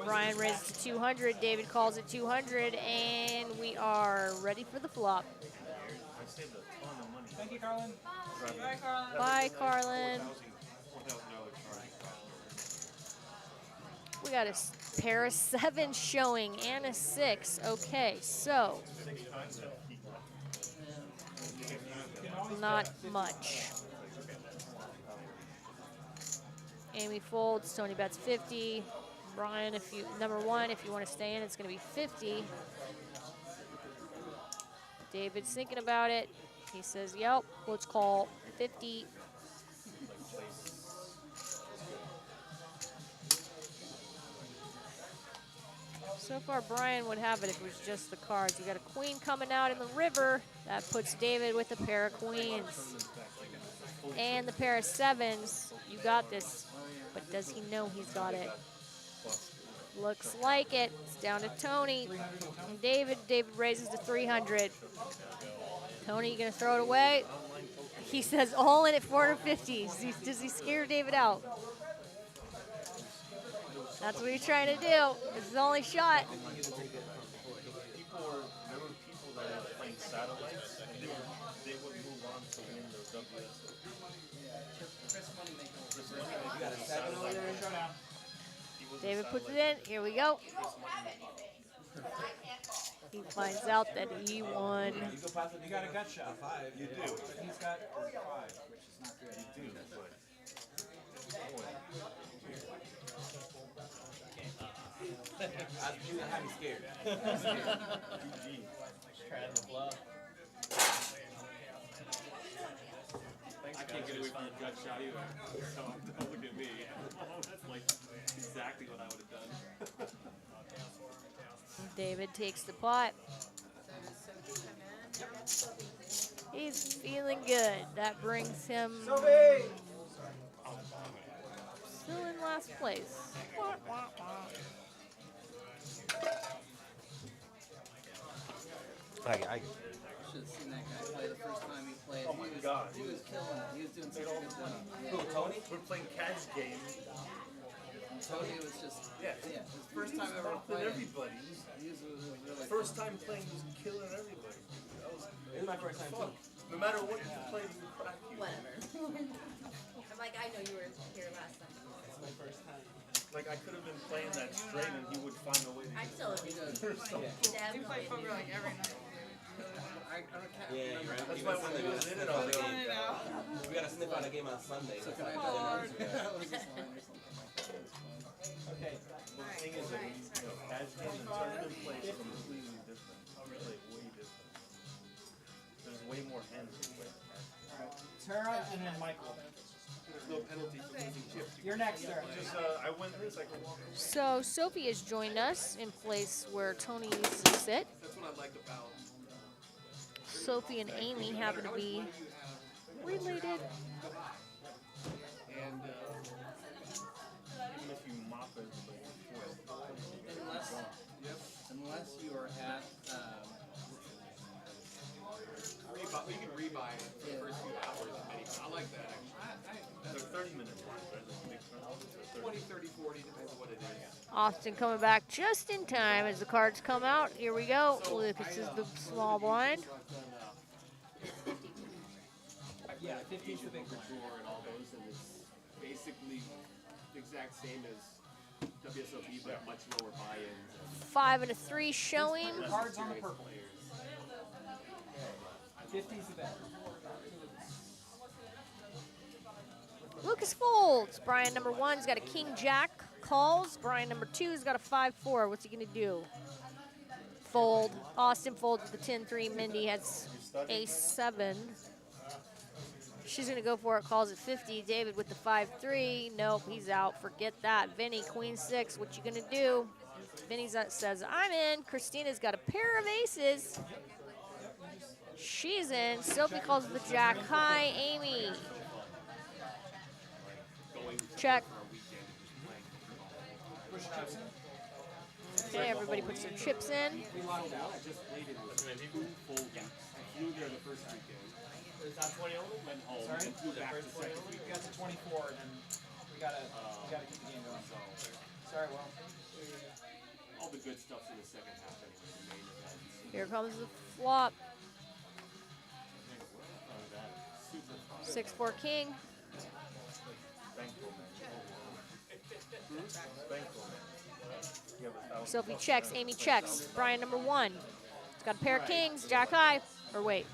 Brian raises to 200. David calls it 200, and we are ready for the flop.
I saved a ton of money.
Thank you, Carlin.
Bye, Carlin.
Bye, Carlin.
$4,000 charge.
We got a pair of 7s showing and a 6. Okay, so not much. Amy folds. Tony bets 50. Brian, if you number 1, if you want to stay in, it's going to be 50. David's thinking about it. He says, "Yep, let's call 50." So far, Brian would have it if it was just the cards. You got a queen coming out in the river. That puts David with a pair of queens. And the pair of 7s. You got this. But does he know he's got it? Looks like it. It's down to Tony. And David. David raises to 300. Tony, you going to throw it away? He says all in at 450. Does he scare David out? That's what he's trying to do. It's his only shot.
Remember people that were playing satellites, and they would move on to win their WSO.
You got a 7 over there?
David puts it in. Here we go. He finds out that he won.
You got a gut shot.
5. You do.
But he's got 5, which is not good.
You do, but
You had me scared.
Trying to bluff.
I can't get away from the gut shot either. So don't look at me. That's like exactly what I would have done.
David takes the pot. He's feeling good. That brings him still in last place.
I should have seen that guy play the first time he played.
oh my God,
He was killing it. He was doing such a good job.
Who, Tony? We're playing catch game.
Tony was just,
Yeah.
his first time ever
Stopping
playing.
everybody.
He was really
First time playing, he was killing everybody. That was
It was my first time
fun.
too.
No matter what you played, he would crack you.
Whatever. I'm like, I know you were here last time.
It's my first time.
Like I could have been playing that straight, and he would find a way to.
I'm still a good.
You play poker like every night.
I can't
Yeah,
remember.
you're right.
That's why when he was in it, I was like,
I know.
We gotta sniff out a game on Sunday.
So can I
Oh,
bet
Lord.
that was just line or something like that? It was fun.
Okay.
the thing is that catch game and tournament play is completely different. Like way different. There's way more hands to play.
Tara and then Michael.
There's no penalty for losing chips.
You're next, Tara.
Just I went this, I could walk.
So Sophie has joined us in place where Tony used to sit.
That's what I like about.
Sophie and Amy happen to be related.
And
Even if you mop everybody before.
Unless you are at,
you can rebuy it for the first few hours. I like that actually.
They're 30-minute ones, right? Like big tournaments are
20, 30, 40, depends on what it is.
Austin coming back just in time as the cards come out. Here we go. Lucas is the small blind.
Yeah, 15 is the big one.
Drawer and all those, and it's basically the exact same as WSOP, but much lower buy-ins.
5 and a 3 showing.
Cards on the purple. 50's the bet.
Lucas folds. Brian number 1's got a king jack. Calls. Brian number 2's got a 5-4. What's he gonna do? Fold. Austin folds with the 10-3. Mindy has a 7. She's gonna go for it. Calls it 50. David with the 5-3. Nope, he's out. Forget that. Vinny, queen 6. What you gonna do? Vinny says, I'm in. Christina's got a pair of aces. She's in. Sophie calls the jack high. Amy. Check. Okay, everybody puts their chips in.
We locked out. I just played it with full games. I flew there the first weekend.
Is that 20 only?
Went home.
Sorry?
And flew back the second
We
weekend.
got to 24, and then we gotta keep the game going.
So
Sorry, Will.
All the good stuff's in the second half anyway, the main events.
Here comes the flop.
Super fun.
6-4 king.
Thankful, man. Thankful, man. You have 1,000
Sophie
plus
checks,
friends.
Amy checks. Brian number 1. It's got a pair of kings, jack high. Or wait,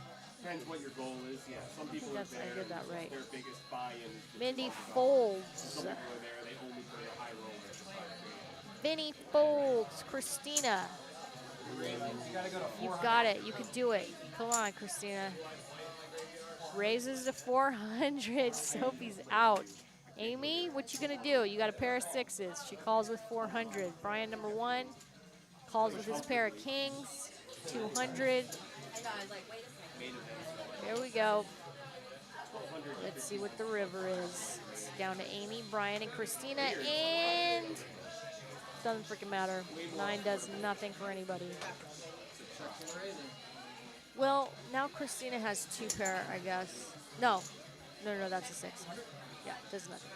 Depends what your goal is. Yeah, some people are
that's, I
there.
did that right.
Their biggest buy-in is just
Mindy
$12.
folds.
Some people are there. They only play a high roller. For $5,000.
Vinny folds. Christina,
You gotta go to 400.
you've got it. You can do it. Come on, Christina. Raises to 400. Sophie's out. Amy, what you gonna do? You got a pair of 6s. She calls with 400. Brian number 1 calls with his pair of kings. 200. There we go. Let's see what the river is. It's down to Amy, Brian, and Christina, and doesn't freaking matter. 9 does nothing for anybody. Well, now Christina has 2 pair, I guess. No, that's a 6. Yeah, does nothing.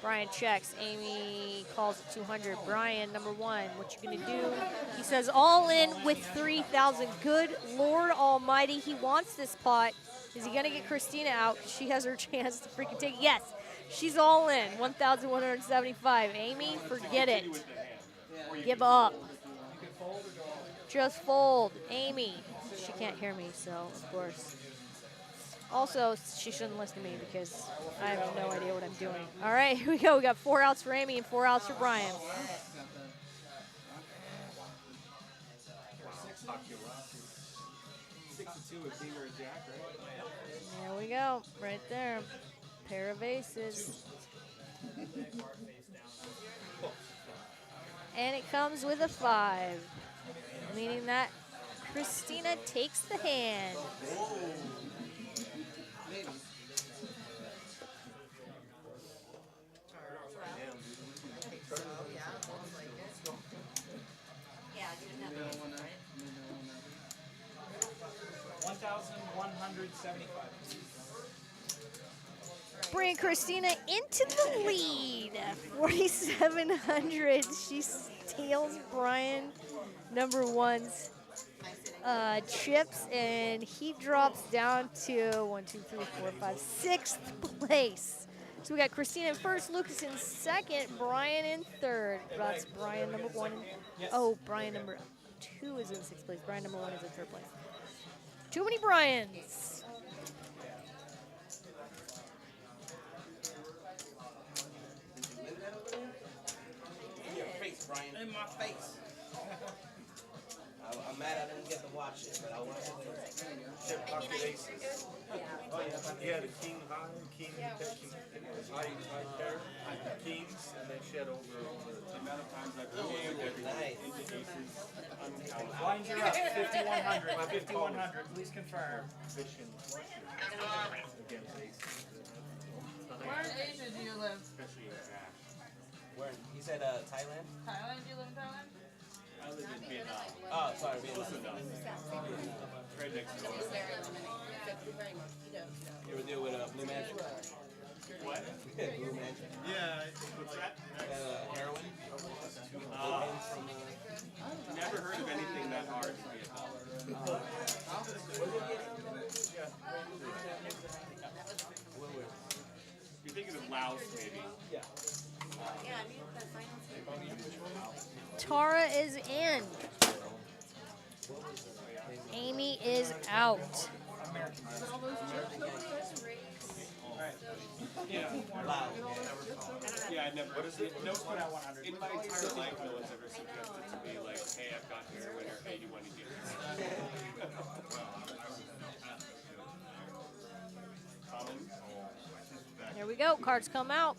Brian checks. Amy calls it 200. Brian, number 1, what you gonna do? He says all in with 3,000. Good Lord Almighty, he wants this pot. Is he gonna get Christina out? She has her chance to freaking take it. Yes, she's all in. 1,175. Amy, forget it. Give up. Just fold. Amy. She can't hear me, so of course. Also, she shouldn't listen to me because I have no idea what I'm doing. All right, here we go. We got 4 outs for Amy and 4 outs for Brian.
6 to 2 with king or a jack, right?
There we go. Right there. Pair of aces. And it comes with a 5, meaning that Christina takes the hand. Bring Christina into the lead. 4,700. She steals Brian number 1's chips, and he drops down to 1, 2, 3, 4, 5, 6th place. So we got Christina in first, Lucas in second, Brian in third. That's Brian number 1. Oh, Brian number 2 is in 6th place. Brian number 1 is in 3rd place. Too many Brians.
In your face, Brian. In my face. I'm mad I didn't get to watch it, but I watched it.
Chip pocket aces. Oh, yeah. He had a king high, king high pair, kings, and then shed over the amount of times I've
Nice.
aces.
Lines are up. 5,100. 5,100. Please confirm.
Fishing against aces.
Where in Asia do you live?
Especially in jack.
Where? He said Thailand?
Thailand? Do you live in Thailand?
I live in Vietnam.
Oh, sorry, Vietnam.
Right next door.
You ever deal with Blue Magic?
What?
Blue Magic.
Yeah. What's that?
Heroin?
Never heard of anything that hard in Vietnam. You're thinking of Laos, maybe?
Yeah.
Tara is in. Amy is out.
Yeah. Yeah, I never. What is it? No, in my entire life, no one's ever suggested to me, like, hey, I've got heroin or hey, do you want to get this?
Here we go. Cards come out.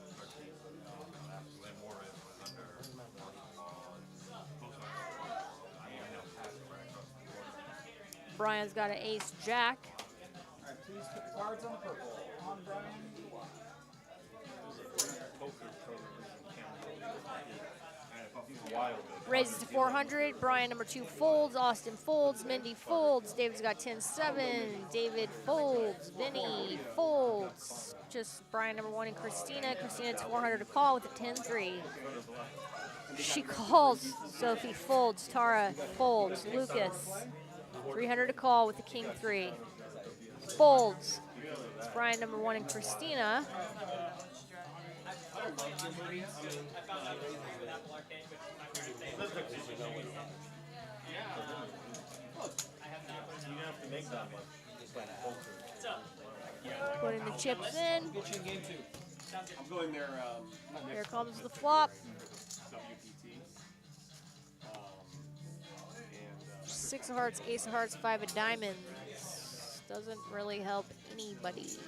Brian's got an ace jack.
All right, please put the cards on purple. On Brian.
raises to 400. Brian number 2 folds. Austin folds. Mindy folds. David's got 10-7. David folds. Vinny folds. Just Brian number 1 and Christina. Christina, it's 400 to call with a 10-3. She calls. Sophie folds. Tara folds. Lucas, 300 to call with the king-3. Folds. Brian number 1 and Christina.
You have to make that much.
Putting the chips in.
I'm going there.
Here comes the flop.
WPT. And
6 of hearts, ace of hearts, 5 of diamonds. Doesn't really help anybody.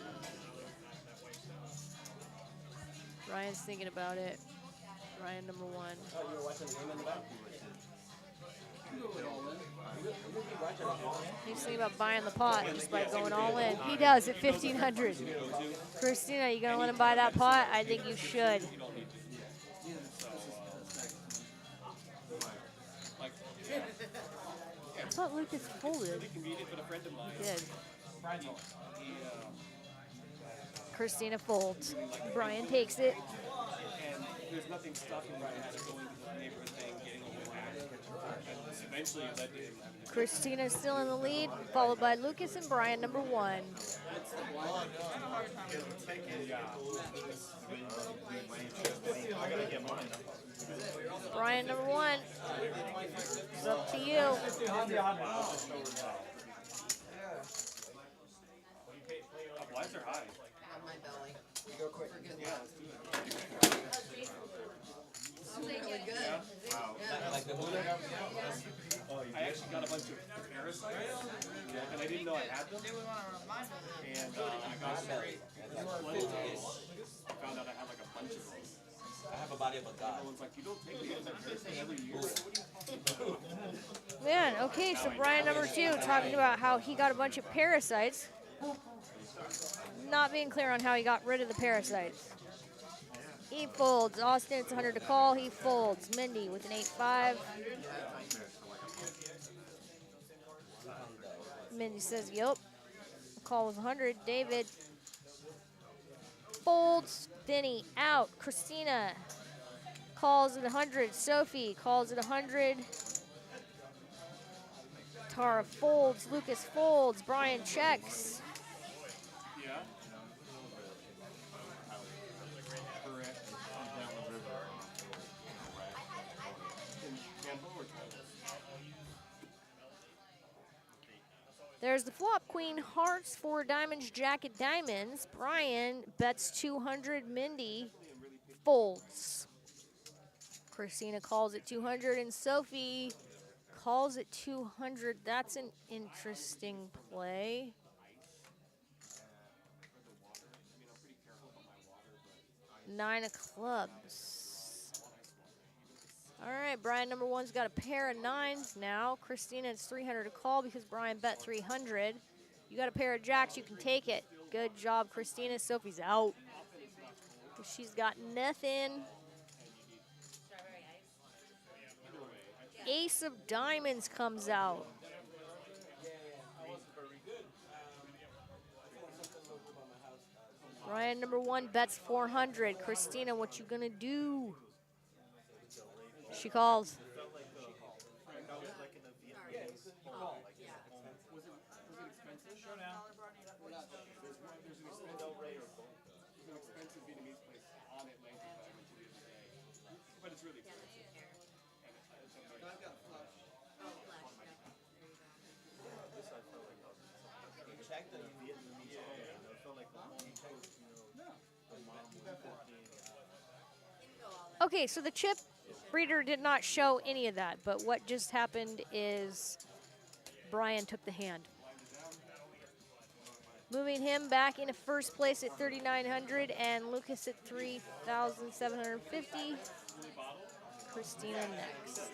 Ryan's thinking about it. Ryan number 1.
Oh, you were watching the game in the back?
He's thinking about buying the pot just by going all in. He does at 1,500. Christina, you gonna let him buy that pot? I think you should. I thought Lucas folded. He did. Christina folds. Brian takes it.
And there's nothing stopping Brian from going to the neighborhood thing, getting a little hack. And eventually it led to him having to
Christina's still in the lead, followed by Lucas and Brian number 1. Brian number 1. It's up to you.
Blinds are high.
On my belly.
You go quick.
Yeah, let's do it.
Really good.
Wow.
Like the Buddha?
I actually got a bunch of parasites, and I didn't know I had them. And I got straight. I found out I had like a bunch of those.
I have a body of a god.
Everyone's like, you don't take these every year.
Man, okay, so Brian number 2 talking about how he got a bunch of parasites. Not being clear on how he got rid of the parasites. He folds. Austin, it's 100 to call. He folds. Mindy with an 8-5. Mindy says, yup. Call was 100. David folds. Vinny out. Christina calls at 100. Sophie calls at 100. Tara folds. Lucas folds. Brian checks.
Yeah.
There's the flop. Queen hearts, 4 diamonds, jacket diamonds. Brian bets 200. Mindy folds. Christina calls it 200, and Sophie calls it 200. That's an interesting play. Nine of clubs. All right, Brian number 1's got a pair of 9s now. Christina, it's 300 to call because Brian bet 300. You got a pair of jacks, you can take it. Good job, Christina. Sophie's out. She's got nothing. Ace of diamonds comes out. Brian number 1 bets 400. Christina, what you gonna do? She calls.
But it's really expensive.
Okay, so the chip reader did not show any of that, but what just happened is Brian took the hand. Moving him back into first place at 3,900 and Lucas at 3,750. Christina next.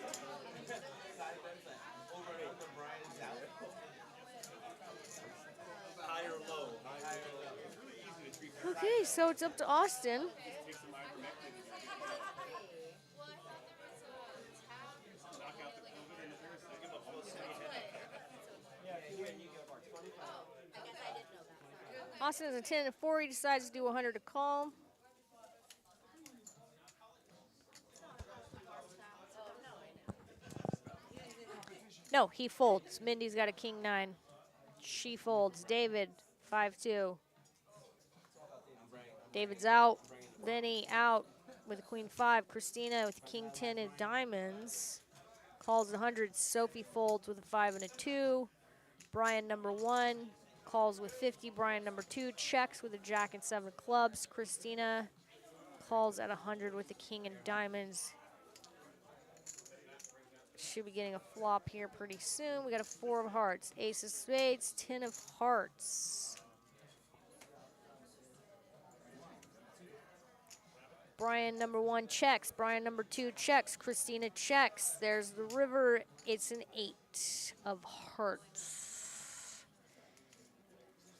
Okay, so it's up to Austin. Austin is a 10 and 4. He decides to do 100 to call. No, he folds. Mindy's got a king 9. She folds. David, 5-2. David's out. Vinny out with a queen 5. Christina with king 10 of diamonds. Calls 100. Sophie folds with a 5 and a 2. Brian number 1 calls with 50. Brian number 2 checks with a jack and 7 clubs. Christina calls at 100 with the king and diamonds. Should be getting a flop here pretty soon. We got a 4 of hearts, ace of spades, 10 of hearts. Brian number 1 checks. Brian number 2 checks. Christina checks. There's the river. It's an 8 of hearts.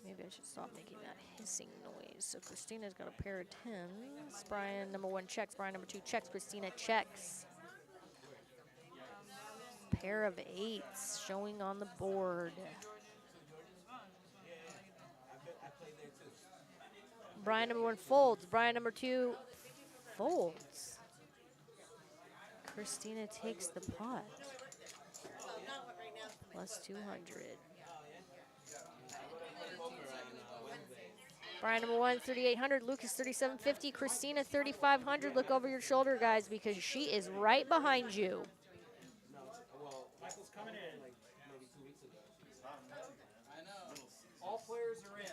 Maybe I should stop making that hissing noise. So Christina's got a pair of 10s. Brian number 1 checks. Brian number 2 checks. Christina checks. Pair of 8s showing on the board. Brian number 1 folds. Brian number 2 folds. Christina takes the pot. Plus 200. Brian number 1, 3,800. Lucas, 3,750. Christina, 3,500. Look over your shoulder, guys, because she is right behind you.
Michael's coming in. I know. All players are in.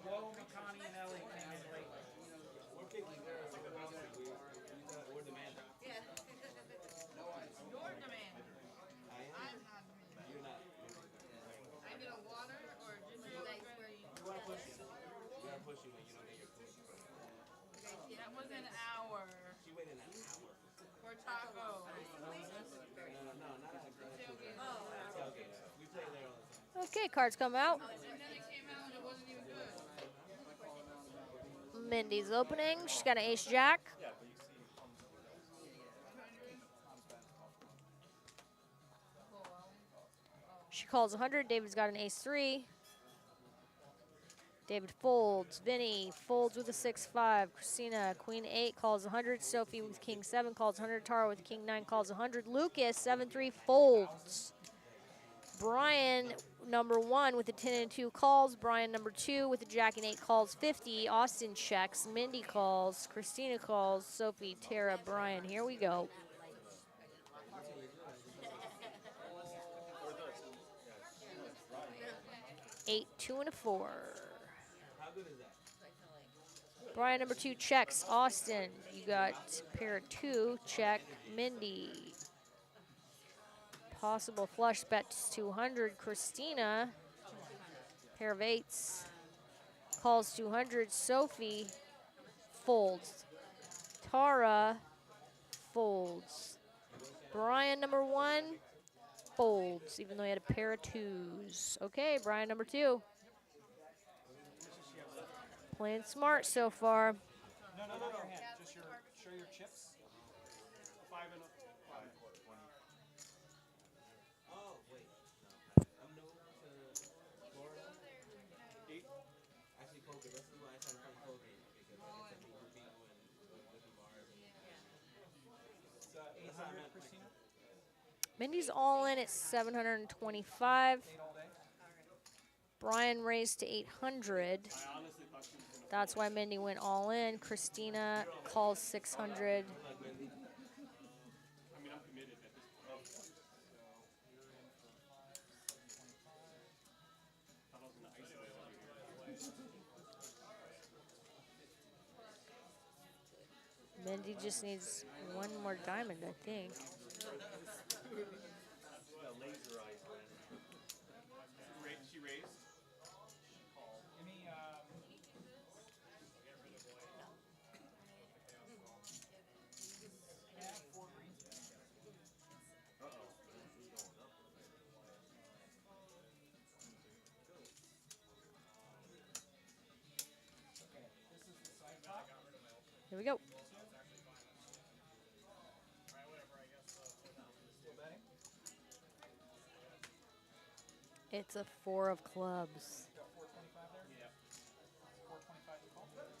Hello, Makani and Ellie came in late.
We're picking there. We're demanding.
Yeah.
You're demanding.
I am.
I'm not demanding.
You're not.
I get a water or ginger
Like
ale.
where you
You want to push you. You got to push you when you don't get your food.
That was an hour
She waited an hour.
for tacos.
No, not at the tailgate. We play there all the time.
Okay, cards come out.
And then it came out and it wasn't even good.
Mindy's opening. She's got an ace jack. She calls 100. David's got an ace 3. David folds. Vinny folds with a 6-5. Christina, queen 8, calls 100. Sophie with king 7, calls 100. Tara with king 9, calls 100. Lucas, 7-3, folds. Brian, number 1, with a 10 and 2, calls. Brian, number 2, with a jack and 8, calls 50. Austin checks. Mindy calls. Christina calls. Sophie, Tara, Brian. Here we go. 8, 2, and a 4.
How good is that?
Brian, number 2, checks. Austin, you got pair of 2, check. Mindy. Possible flush bets 200. Christina, pair of 8s, calls 200. Sophie folds. Tara folds. Brian, number 1, folds, even though he had a pair of 2s. Okay, Brian, number 2. Playing smart so far.
No. Just show your chips. 5 and 5.
Oh, wait. No. I'm new to Florida.
8.
Actually, poker. This is why I started playing poker. Because I get to meet new people and different bars.
It's 800, Christina.
Mindy's all in at 725.
8 all day.
Brian raised to 800.
I honestly thought she was going to.
That's why Mindy went all in. Christina calls 600.
I mean, I'm committed at this point. So you're in for 725. Thought I was going to isolate over here.
Mindy just needs one more diamond, I think.
Got laser eyes, man.
She raised.
Give me, can I have 4 greens? Okay, this is the side top.
Here we go.
Still betting?
It's a 4 of clubs.
Got 425 there? Yeah. 425 to call. Showdown?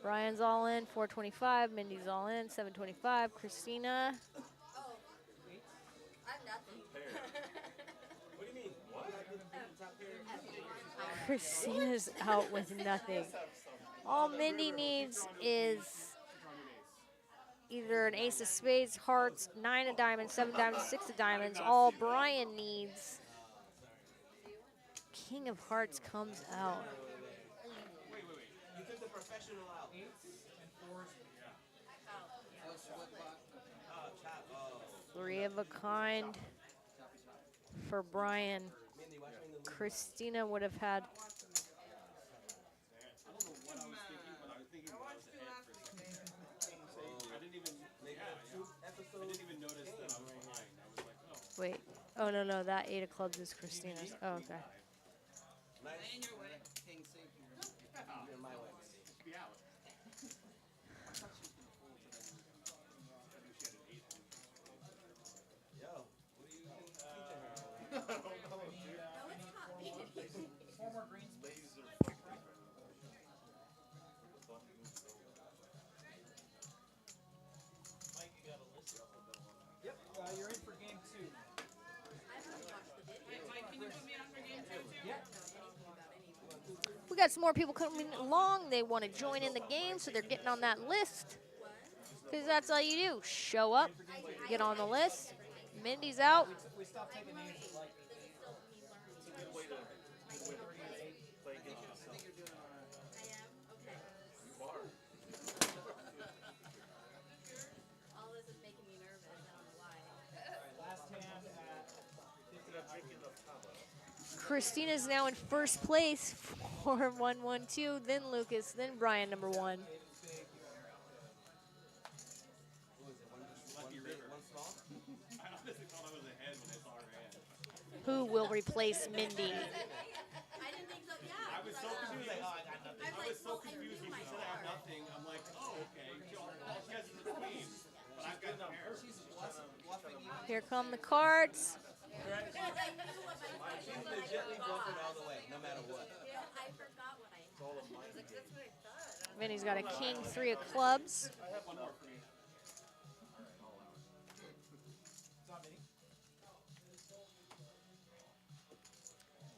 Brian's all in, 425. Mindy's all in, 725. Christina.
What do you mean? What?
Christina's out with nothing. All Mindy needs is either an ace of spades, hearts, 9 of diamonds, 7 of diamonds, 6 of diamonds. All Brian needs, king of hearts comes out.
Wait. You took the professional out.
8s and 4s.
Oh, chop. Oh.
3 of a kind for Brian.
Mindy, watch me in the lead.
Christina would have had.
I don't know what I was thinking, but I was thinking when I was ahead for a second. I didn't even.
Make
Yeah,
a
yeah.
troop episode.
I didn't even notice that I was behind. I was like, oh.
Wait. Oh, no. That 8 of clubs is Christina's. Oh, okay.
Nice. King sink. You're in my way.
Be out.
Yo, what are you even teaching her?
Four more greens.
Laser.
Mike, you got a list?
Yep, you're in for game 2.
Mike, can you put me on for game 2 too?
Yeah.
We got some more people coming along. They want to join in the game, so they're getting on that list. Because that's all you do. Show up, get on the list. Mindy's out.
We stopped taking names like
It's a good way to play against yourself. You are.
All this is making me nervous. I don't know why.
last hand at
You're not drinking enough Hava.
Christina's now in first place for 112, then Lucas, then Brian, number 1.
Who is it? One big, one small?
I honestly thought I was ahead when I saw her hand.
Who will replace Mindy?
I didn't think so. Yeah.
I was so confused.
Like, oh, I got nothing.
I was so confused when she said I have nothing. I'm like, oh, okay. All she has is the queen. But I've got pairs.
She's bluffing you.
Here come the cards.
She's legitimately bluffing all the way, no matter what.
I forgot what I had.
All of mine. Game.
Minnie's got a king, 3 of clubs.
I have one more for me.
it's on Minnie.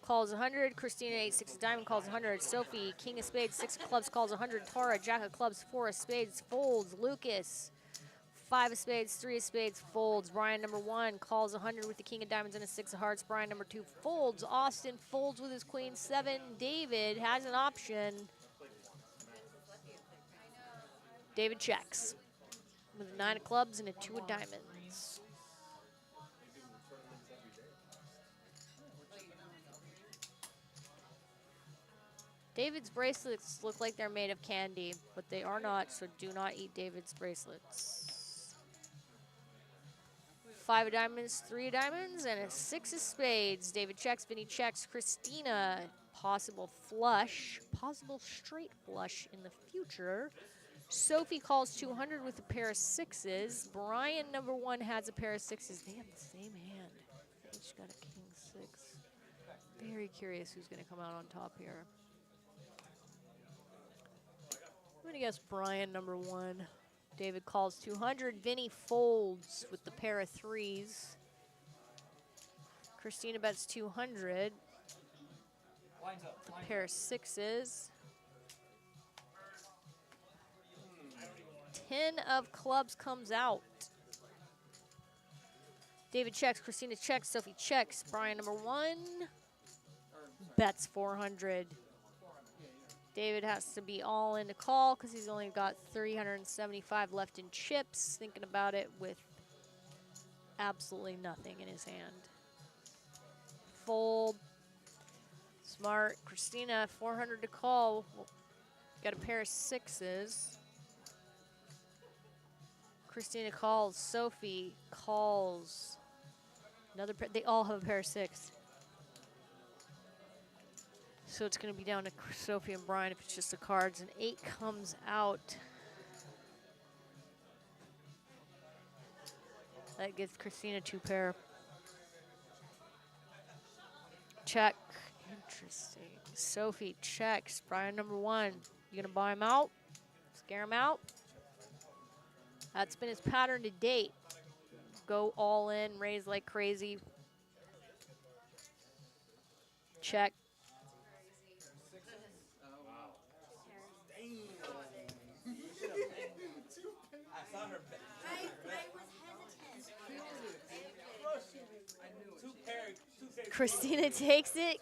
Calls 100. Christina, 8, 6 of diamond, calls 100. Sophie, king of spades, 6 of clubs, calls 100. Tara, jack of clubs, 4 of spades, folds. Lucas, 5 of spades, 3 of spades, folds. Brian, number 1, calls 100 with the king of diamonds and a 6 of hearts. Brian, number 2, folds. Austin folds with his queen, 7. David has an option. David checks with a 9 of clubs and a 2 of diamonds. David's bracelets look like they're made of candy, but they are not, so do not eat David's bracelets. 5 of diamonds, 3 of diamonds, and a 6 of spades. David checks, Vinny checks, Christina, possible flush, possible straight flush in the future. Sophie calls 200 with a pair of 6s. Brian, number 1, has a pair of 6s. They have the same hand. Each got a king 6. Very curious who's going to come out on top here. I'm going to guess Brian, number 1. David calls 200. Vinny folds with the pair of 3s. Christina bets 200.
Lines up.
The pair of 6s. 10 of clubs comes out. David checks. Christina checks. Sophie checks. Brian, number 1, bets 400. David has to be all in to call because he's only got 375 left in chips. Thinking about it with absolutely nothing in his hand. Fold. Smart. Christina, 400 to call. Got a pair of 6s. Christina calls. Sophie calls. Another pair. They all have a pair of 6. So it's going to be down to Sophie and Brian if it's just the cards. And 8 comes out. That gives Christina 2 pair. check. Interesting. Sophie checks. Brian number 1. You gonna buy him out? Scare him out? That's been his pattern to date. Go all in, raise like crazy. Check.
I saw her.
I was hesitant.
Christina takes it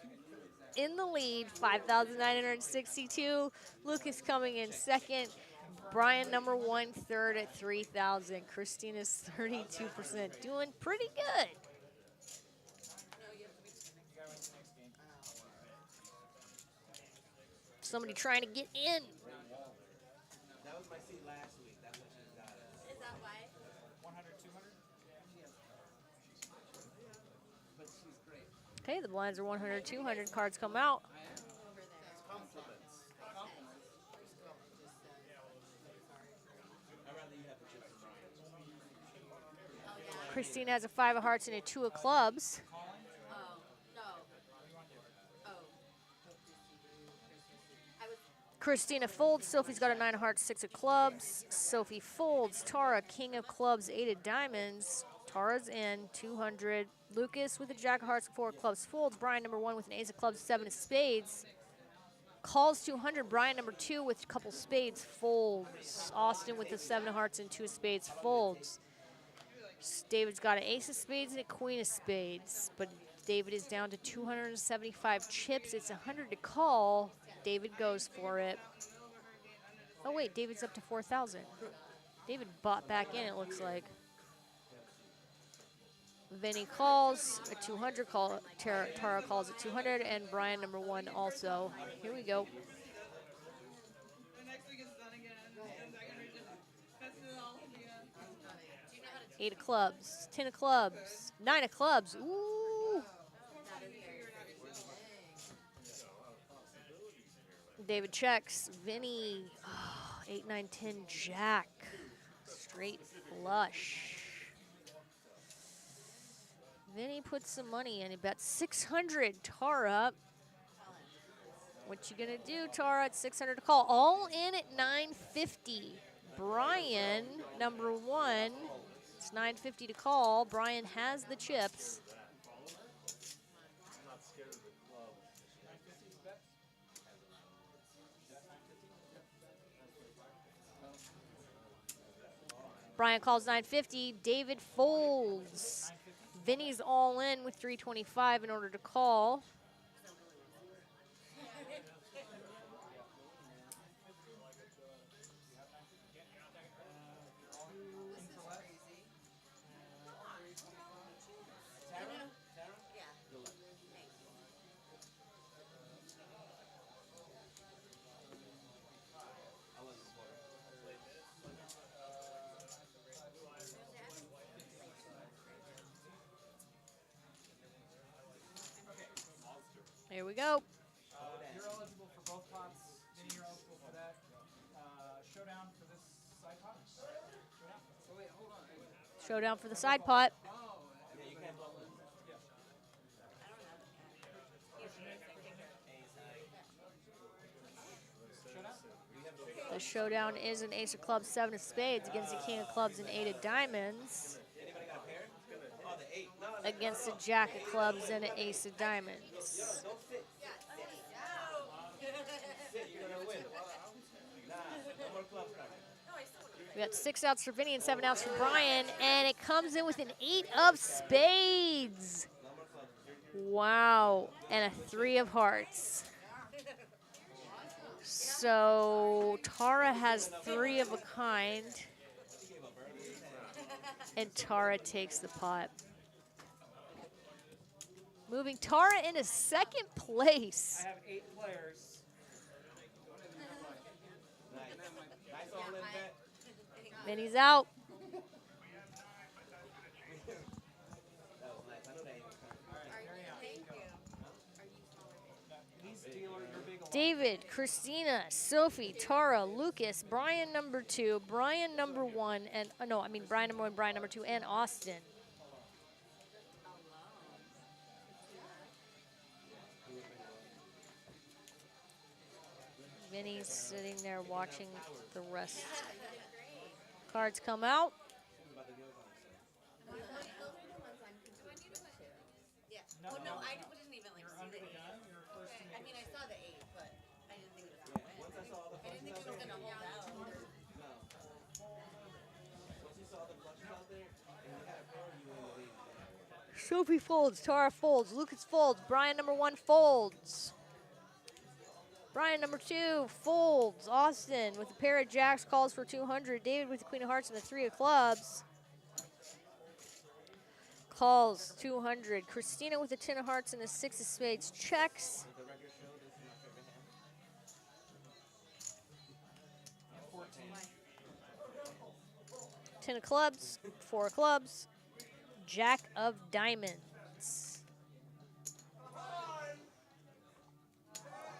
in the lead, 5,962. Lucas coming in second. Brian number 1, third at 3,000. Christina's 32%, doing pretty good. Somebody trying to get in.
That was my seat last week. That's what she got.
Is that why?
100, 200?
But she's great.
Okay, the blinds are 100, 200. Cards come out.
Over there.
Compliments. I'd rather you have the chips than mine.
Christine has a 5 of hearts and a 2 of clubs.
Oh, no. Oh. I was
Christina folds. Sophie's got a 9 of hearts, 6 of clubs. Sophie folds. Tara, king of clubs, 8 of diamonds. Tara's in, 200. Lucas with a jack of hearts, 4 of clubs, folds. Brian number 1 with an ace of clubs, 7 of spades. Calls 200. Brian number 2 with a couple spades, folds. Austin with the 7 of hearts and 2 of spades, folds. David's got an ace of spades and a queen of spades, but David is down to 275 chips. It's 100 to call. David goes for it. Oh wait, David's up to 4,000. David bought back in, it looks like. Vinny calls a 200 call. Tara calls at 200, and Brian number 1 also. Here we go.
The next week it's done again. And I can just test it all again.
8 of clubs, 10 of clubs, 9 of clubs. Ooh. David checks. Vinny, 8, 9, 10, jack. Straight flush. Vinny puts some money in. He bets 600. Tara. What you gonna do, Tara? At 600 to call. All in at 950. Brian, number 1. It's 950 to call. Brian has the chips. Brian calls 950. David folds. Vinny's all in with 325 in order to call. Here we go.
You're eligible for both pots. Vinny, you're eligible for that. Showdown for this side pot. Showdown.
Oh, wait, hold on.
Showdown for the side pot.
Yeah, you can't blow it.
The showdown is an ace of clubs, 7 of spades against a king of clubs and 8 of diamonds.
Anybody got a pair? Oh, the 8. No,
Against a jack of clubs and an ace of diamonds.
don't sit. Sit, you're gonna win. Nah, no more club cards.
We got 6 outs for Vinny and 7 outs for Brian, and it comes in with an 8 of spades. Wow, and a 3 of hearts. So Tara has 3 of a kind, and Tara takes the pot. Moving Tara into second place.
I have 8 players.
Nice all in bet.
Vinny's out.
That was nice. I know that ain't
He's dealer, you're big.
David, Christina, Sophie, Tara, Lucas, Brian number 2, Brian number 1, and Brian number 1, Brian number 2, and Austin. Vinny's sitting there watching the rest. Cards come out.
Yeah. Oh no, I didn't even like see the 8. I mean, I saw the 8, but I didn't think it was gonna win.
Once I saw all the
I didn't think it was gonna hold out.
no. Once you saw the flushes out there, and you had a pair, you were in the lead.
Sophie folds, Tara folds, Lucas folds, Brian number 1 folds. Brian number 2 folds. Austin with a pair of jacks calls for 200. David with the queen of hearts and the 3 of clubs calls 200. Christina with the 10 of hearts and the 6 of spades checks.
The record show, this is my favorite hand.
10 of clubs, 4 of clubs, jack of diamonds.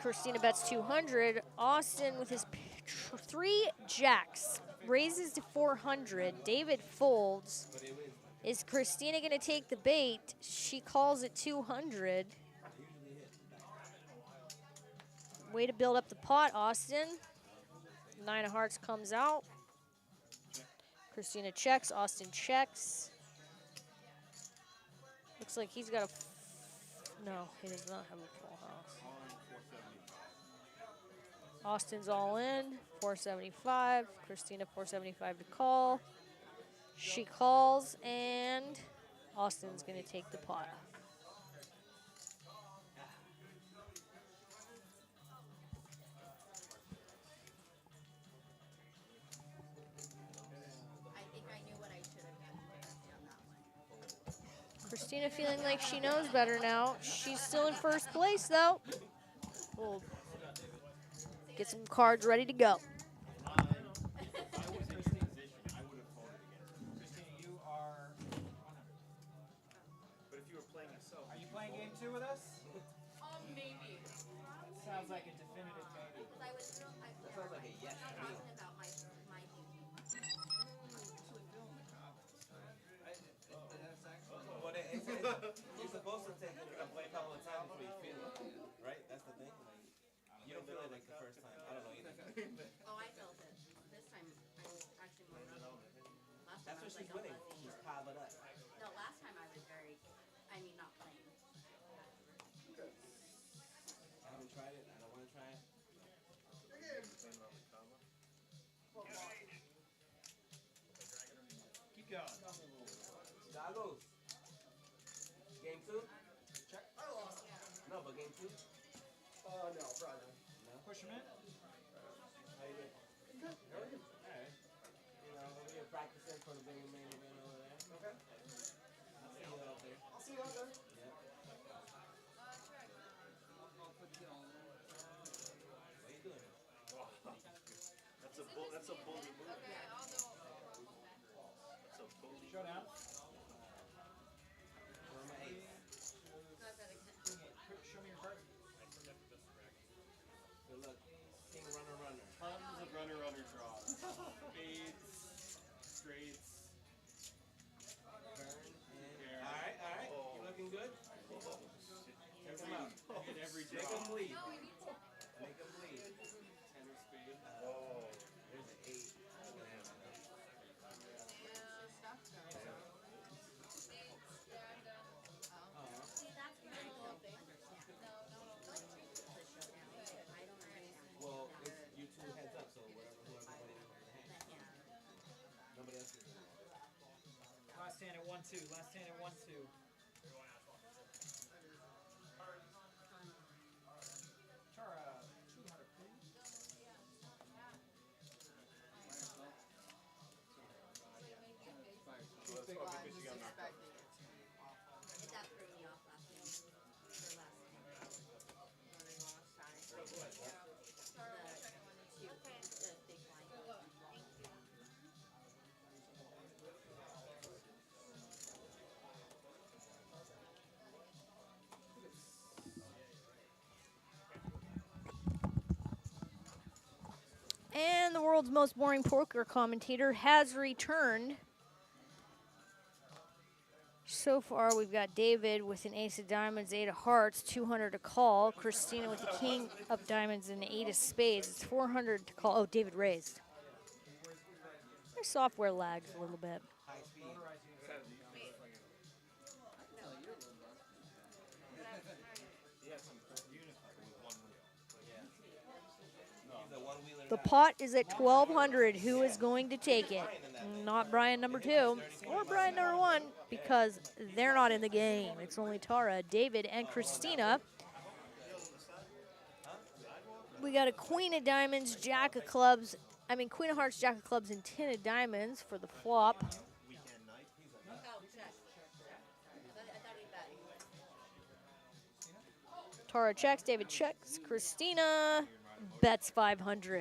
Christina bets 200. Austin with his 3 jacks raises to 400. David folds. Is Christina going to take the bait? She calls it 200. Way to build up the pot, Austin. 9 of hearts comes out. Christina checks. Austin checks. Looks like he's got a... No, he does not have a full house. Austin's all in. 475. Christina 475 to call. She calls, and Austin's going to take the pot.
I think I knew what I should have done on that one.
Christina feeling like she knows better now. She's still in first place, though. We'll get some cards ready to go.
You are 100.
But if you were playing yourself,
Are you playing game 2 with us?
Maybe.
Sounds like a definitive maybe.
Because I was talking about my
Well, you're supposed to take it and play a couple of times before you feel it, right? That's the thing. Like, you don't feel it like the first time. I don't know either.
Oh, I felt it. This time, I'm actually more nervous. Last time
That's
I
what
was
she's
like,
winning. She's piled it up.
no, last time I was very, not playing.
I haven't tried it. I don't want to try it.
Keep going.
Dagos. Game 2?
Check.
No, but game 2?
No, probably.
No?
Push him in.
How you doing? Good. Alright. You know, we're practicing for the big main event over there. Okay. I'll see you out there.
I'll see you out there.
Yeah. What are you doing?
that's a bully move. That's a bully.
Showdown.
Where are my eights?
Show me your card.
Good luck. King runner runner.
Tons of runner draws. Spades, straights.
Burn and
Yeah.
alright.
Oh.
You looking good? Check them out.
Hit every
Make
draw.
them bleed. Make them bleed.
Ten of spades.
Oh.
There's an 8.
See, that's where I don't understand. Let's treat this as a showdown. I don't understand.
Well, it's you 2 heads up, so whoever wins the hand. Nobody else is.
Last hand at 1-2. Last hand at 1-2. Tara, 200, please. She's big line.
That threw me off last game. For last game. When I lost, sorry. The 2, the big line. Thank you.
And the world's most boring poker commentator has returned. So far, we've got David with an ace of diamonds, 8 of hearts, 200 to call. Christina with the king of diamonds and 8 of spades. It's 400 to call. Oh, David raised. My software lags a little bit. The pot is at 1,200. Who is going to take it? Not Brian number 2 or Brian number 1 because they're not in the game. It's only Tara, David, and Christina. We got a queen of diamonds, jack of clubs. I mean, queen of hearts, jack of clubs, and 10 of diamonds for the flop.
Oh, check. I thought he bet.
Tara checks, David checks, Christina bets 500.